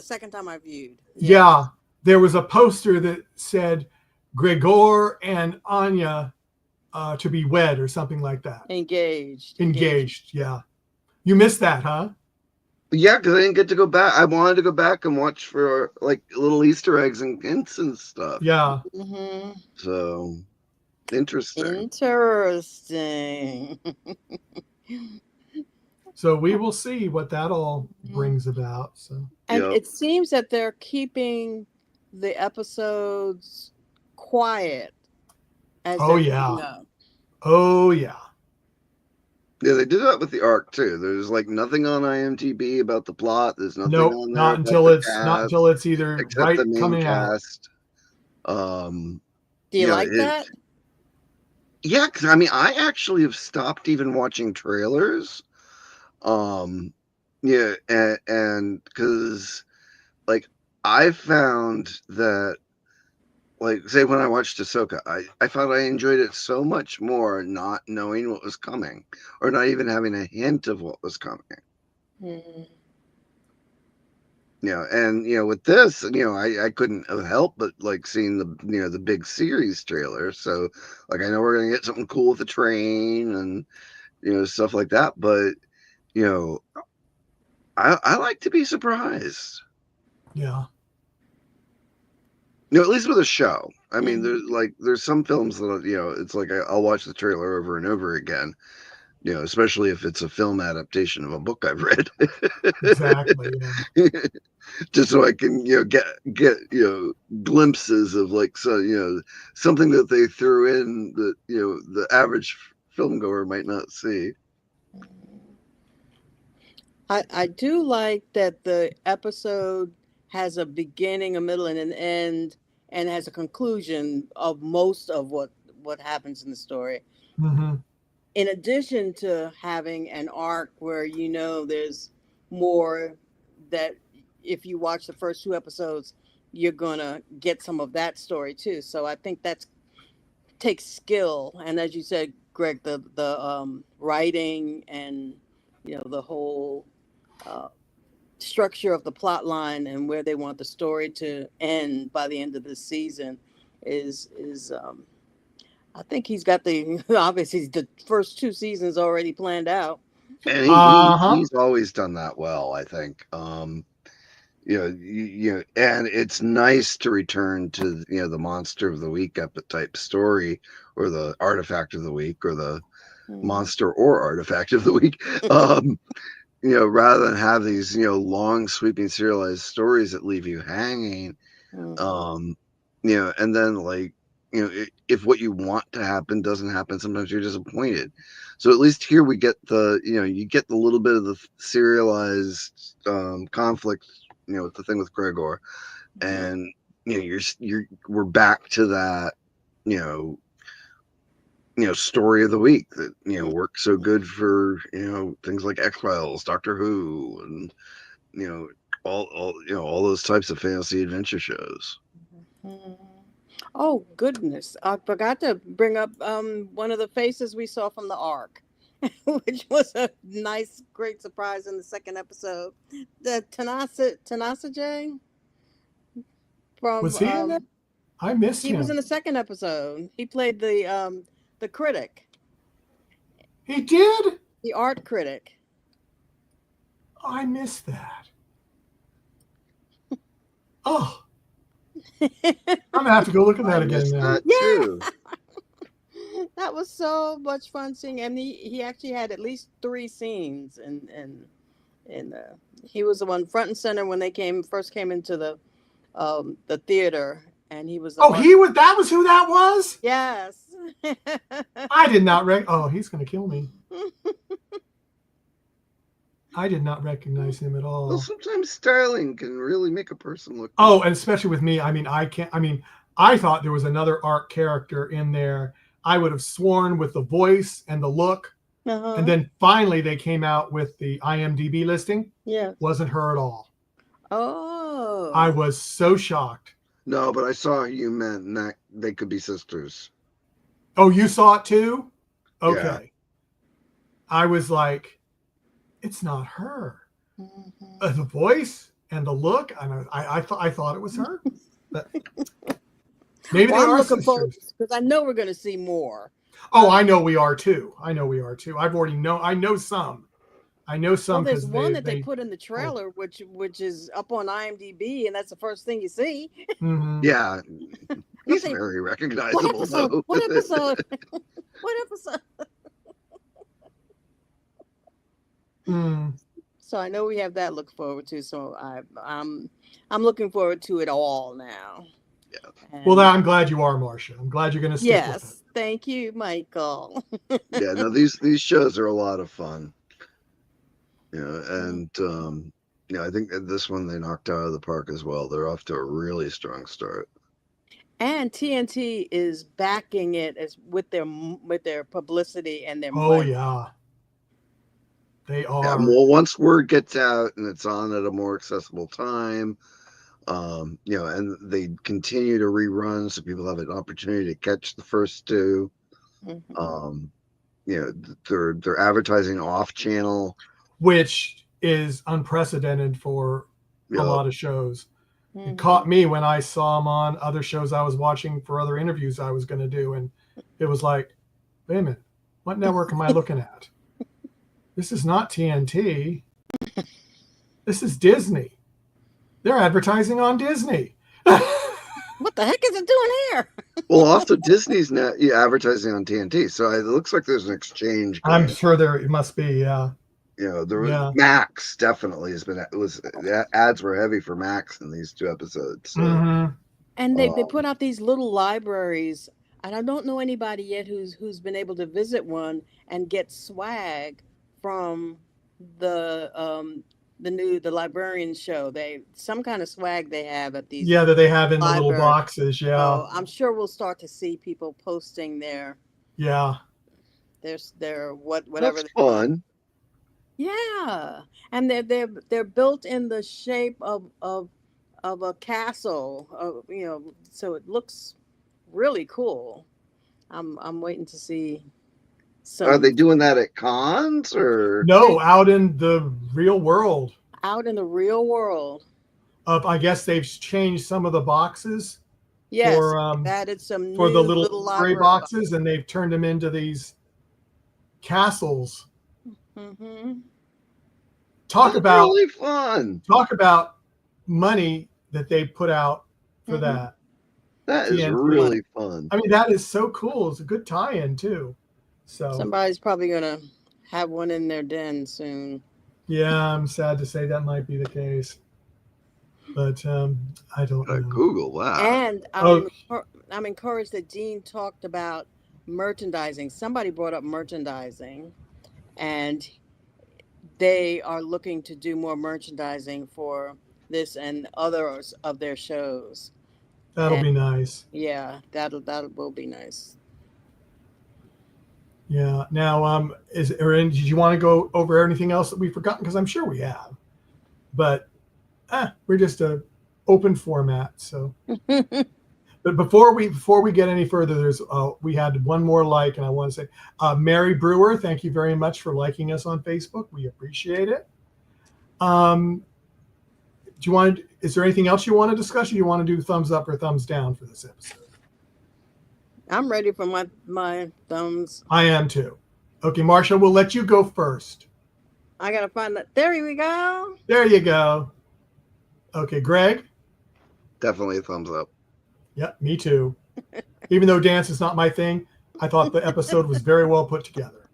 second time I viewed. Yeah, there was a poster that said Gregor and Anya to be wed or something like that. Engaged, yeah. You missed that, huh? Yeah, because I didn't get to go back. I wanted to go back and watch for like little Easter eggs and hints and stuff. Yeah. So interesting. So we will see what that all brings about. So, and it seems that they're keeping the episodes quiet. Oh yeah. Yeah, they did that with the Ark too. There's like nothing on IMDb about the plot. There's nothing on there. Not until it's either coming cast. Do you like that? Yeah, because I mean, I actually have stopped even watching trailers. Yeah, and because like I found that, like, say when I watched Ahsoka, I found I enjoyed it so much more not knowing what was coming, or not even having a hint of what was coming. Mhm. And with this, I couldn't have helped but like seeing the big series trailer. So like I know we're gonna get something cool with the train and stuff like that. But you know, I like to be surprised. Yeah. At least with a show. I mean, Mhm. there's some films that it's like I'll watch the trailer over and over again. Especially if it's a film adaptation of a book I've read. Exactly. Yeah. Just so I can get glimpses of like something that they threw in that the average film goer might not see. I do like that the episode has a beginning, a middle, and an end, and has a conclusion of most of what happens in the story. Hmm. In addition to having an arc where there's more, that if you watch the first two episodes, you're gonna get some of that story too. So I think that takes skill, and as you said, Greg, the writing and the whole uh, structure of the plot line and where they want the story to end by the end of the season is I think he's got the obviously the first two seasons already planned out. And Uh-huh. he's always done that well, I think. And it's nice to return to the monster of the week type story, or the artifact of the week, or the Mhm. monster or artifact of the week. Rather than have these long sweeping serialized stories that leave you hanging. Mhm. um and then, like, if what you want to happen doesn't happen, sometimes you're disappointed. So at least here we get you get the little bit of the serialized conflict, with the thing with Gregor. And we're back to that, you know story of the week that works so good for things like X-Files, Doctor Who, and you know all those types of fantasy adventure shows. Mhm. Oh goodness! I forgot to bring up one of the faces we saw from the Ark, which was a nice, great surprise in the second episode. The Tanasa J from Was he in there? I missed he was in him. the second episode. He played the critic, He did? the art critic. I missed that. Oh, I'm gonna have to go look at I that again missed now. that too. Yeah, that was so much fun seeing. And he actually had at least three scenes, and he was the one front and center when they first came into the theater, and he was the Oh, art. that was who that was? Yes. I did not oh, he's gonna kill me. I did not recognize him at Well, all. sometimes styling can really make a person look good. Oh, and especially with me, I mean, I thought there was another art character in there. I would have sworn with the voice and the look. And Uh-huh. then finally they came out with the IMDb listing. Yeah. Wasn't her at all. I Oh. was so shocked. No, but I saw you meant that they could be sisters. Oh, you saw it too? Yeah. Okay. I was like, it's not her. Mhm. The voice and the look, I thought it was her, but maybe they Well, I'm are looking forward sisters. because I know we're going to see more. Oh, I know we are too. I know we are too. I know some. I know Well, some there's because one that they they put in the told. trailer, which is up on IMDb, and that's the first thing you see. Mm-hmm. Yeah. You He's think, very what recognizable episode? though. What episode? What episode? Mm. So I know we have that to look forward to. So I'm looking forward to it all now. Yeah. Well, And I'm glad you are, Marcia. I'm glad you're going to stick with it. yes, thank you, Michael. Yeah, no, these shows are a lot of fun. And I think that this one they knocked out of the park as well. They're off to a really strong start. And TNT is backing it as with their publicity and their Oh money. yeah, they Yeah, are. well, once word gets out and it's on at a more accessible time, and they continue to rerun so people have an opportunity to catch the first two. Mm-hmm. They're advertising off channel, Which is unprecedented for a lot of shows. It caught me when I saw them on other shows I was watching for other interviews I was going to do, and it was like, wait a minute, what network am I looking at? This is not TNT. This is Disney. They're advertising on Disney. What the heck is it doing here? Well, also Disney's now advertising on TNT, so it looks like there's an exchange going. I'm sure there it must be, yeah. Max definitely has been. Ads were heavy for Max in these 2 episodes. So. And they put out these little libraries, and I don't know anybody yet who's been able to visit one and get swag from the Librarians show. Some kind of swag they have at these. Yeah, that they have in the little boxes. Yeah. So I'm sure we'll start to see people posting their whatever. That's fun. Yeah, and they're built in the shape of a castle, so it looks really cool. I'm waiting to see. Are they doing that at cons or no? Out in the real world. Out in the real world. I guess they've changed some of the boxes. Yes, for, added some for new the little library boxes, and they've turned them into these castles. Mm-hmm. Talk about really fun. Talk about money that they put out for that. That is really fun. I mean, that is so cool. It's a good tie-in too. So somebody's probably gonna have one in their den soon. Yeah, I'm sad to say that might be the case, but I don't know. Google that. And I'm encouraged that Dean talked about merchandising. Somebody brought up merchandising, and they are looking to do more merchandising for this and others of their shows. That'll be nice. Yeah, that will be nice. Yeah. Now, did you want to go over anything else that we've forgotten? Because I'm sure we have, but we're just a open format. So, but before we get any further, we had one more like, and I want to say, Mary Brewer, thank you very much for liking us on Facebook. We appreciate it. Is there anything else you want to discuss? Or do you want to do thumbs up or thumbs down for this episode? I'm ready for my thumbs. I am too. Okay, Marsha, we'll let you go first. I gotta find that. There we go. There you go. Okay, Greg? Definitely a thumbs up. Yep, me too. Even though dance is not my thing, I thought the episode was very well put together.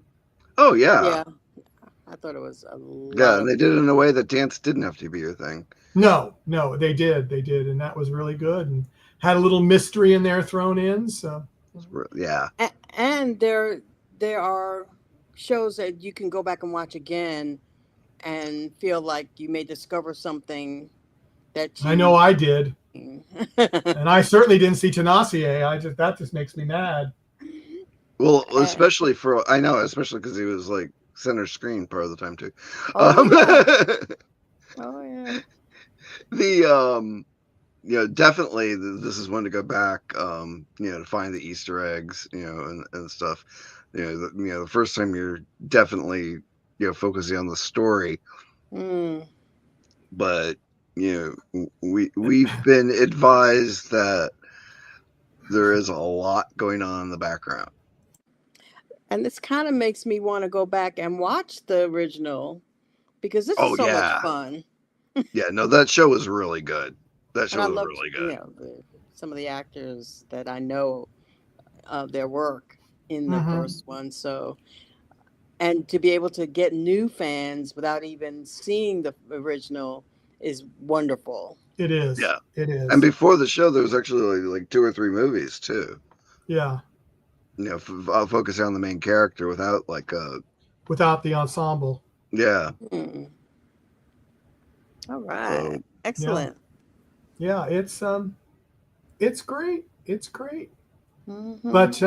Oh, yeah. Yeah. I thought it was a lot. Yeah, and they did it in a way that dance didn't have to be your thing. No, they did. And that was really good. And had a little mystery in there thrown in. So yeah. And there are shows that you can go back and watch again and feel like you may discover something that I know I did. And I certainly didn't see Tenacier. That just makes me mad. Well, especially because he was like center screen part of the time too. Oh yeah. Definitely this is one to go back, to find the Easter eggs, and stuff. The first time you're definitely, focusing on the story. But, we've been advised that there is a lot going on in the background. And this kind of makes me want to go back and watch the original because this is so much fun. Yeah, no, that show was really good. That show was really good. Some of the actors that I know of their work in the first one. So, and to be able to get new fans without even seeing the original is wonderful. It is. Yeah, it is. And before the show, there was actually like 2 or 3 movies too. Yeah. Focusing on the main character without the ensemble. Yeah. All right. Excellent. Yeah, it's great. It's great. Mm-hmm. But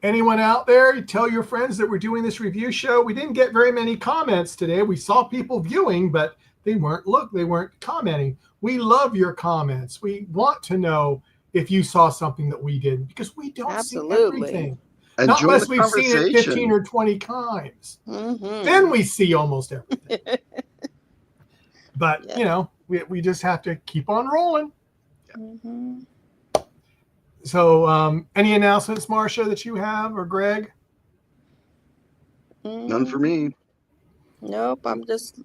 anyone out there, tell your friends that we're doing this review show. We didn't get very many comments today. We saw people viewing, but they weren't commenting. We love your comments. We want to know if you saw something that we didn't, because we don't see everything. And not join unless the we've seen it 15 conversation. or 20 times. Mm-hmm. Then we see almost everything. But, Yeah. you know, we just have to keep on rolling. Mm-hmm. So any announcements, Marcia, that you have, or Greg? None for me. Nope.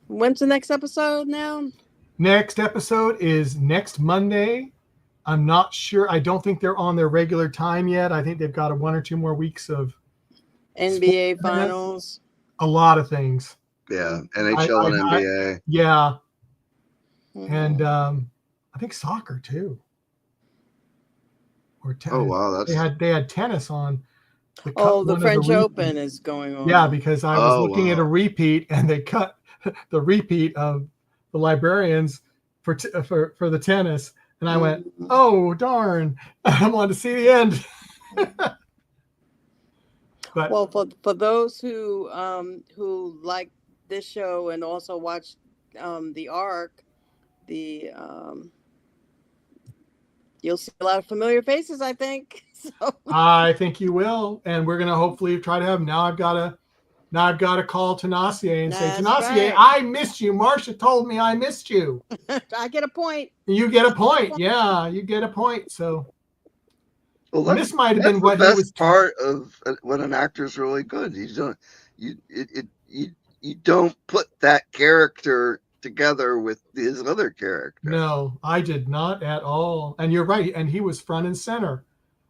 When's the next episode now? Next episode is next Monday. I'm not sure. I don't think they're on their regular time yet. I think they've got 1 or 2 more weeks of NBA finals. A lot of things. Yeah, NHL and NBA. Yeah. Mm-hmm. And I think soccer too. Or tennis. Oh wow, they had tennis on. The French Open is going on. Yeah, because I was looking at a repeat, and they cut the repeat of the Librarians for the tennis, and I went, "Oh darn! I wanted to see the end." But well, for those who like this show and also watch the Arc, you'll see a lot of familiar faces, I think. So. I think you will, and we're gonna hopefully try to have. Now I've got to call Tenacier and say, Tenacier, right. I missed you. Marcia told me I missed you. I get a point. You get a point. Yeah, you get a point. So. Well, this might have been what he was part of when an actor's really good. You don't put that character together with his other character. No, I did not at all. And you're right. And he was front and center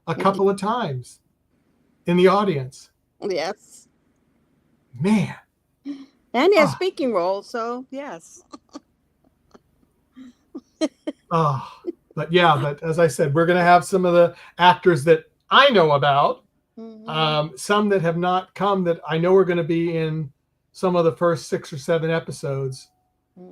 a couple of times in the audience. Yes. Man. And he has speaking roles, so yes. But as I said, we're going to have some of the actors that I know about, some that have not come that I know are going to be in some of the first 6 or 7 episodes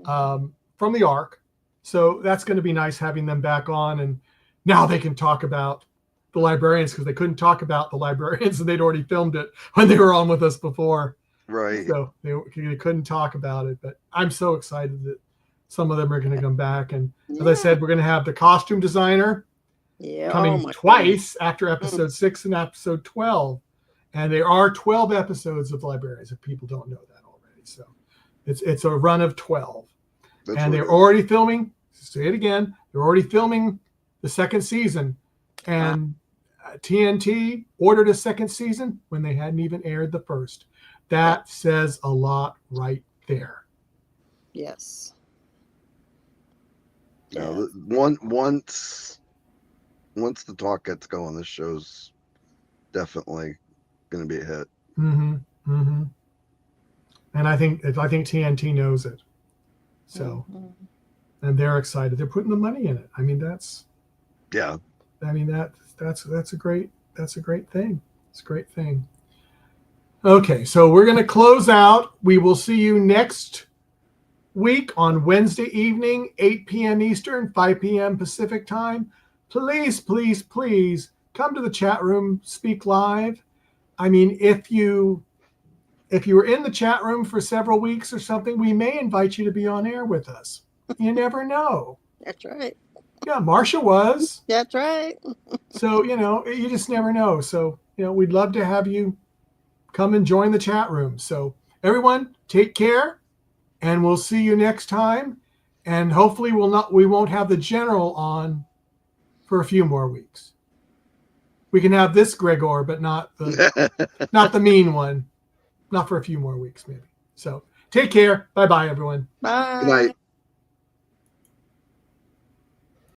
from the Arc. So that's going to be nice having them back on. And now they can talk about the Librarians, because they couldn't talk about the Librarians and they'd already filmed it when they were on with us before. Right. So they couldn't talk about it. But I'm so excited that some of them are going to come back. And as I said, we're going to have the costume designer coming twice after episode 6 and episode 12. And there are 12 episodes of Librarians, if people don't know that already. So it's a run of 12. And they're already filming, say it again, they're already filming the second season. And TNT ordered a second season when they hadn't even aired the first. That says a lot right there. Yes. No, once the talk gets going, this show's definitely going to be a hit. Mm-hmm. Mm-hmm. And I think TNT knows it. So, and they're excited. They're putting the money in it. I mean, that's a great thing. It's a great thing. Okay, so we're going to close out. We will see you next week on Wednesday evening, 8 p.m. Eastern, 5 p.m. Pacific time. Please, please, please come to the chat room, speak live. I mean, if you were in the chat room for several weeks or something, we may invite you to be on air with us. You never know. That's right. Yeah, Marcia was. That's right. So, you just never know. So, we'd love to have you come and join the chat room. So, everyone, take care, and we'll see you next time. And hopefully we won't have the general on for a few more weeks. We can have this Gregor, but not the mean one. Not for a few more weeks, maybe. So take care. Bye-bye, everyone. Bye. Good night.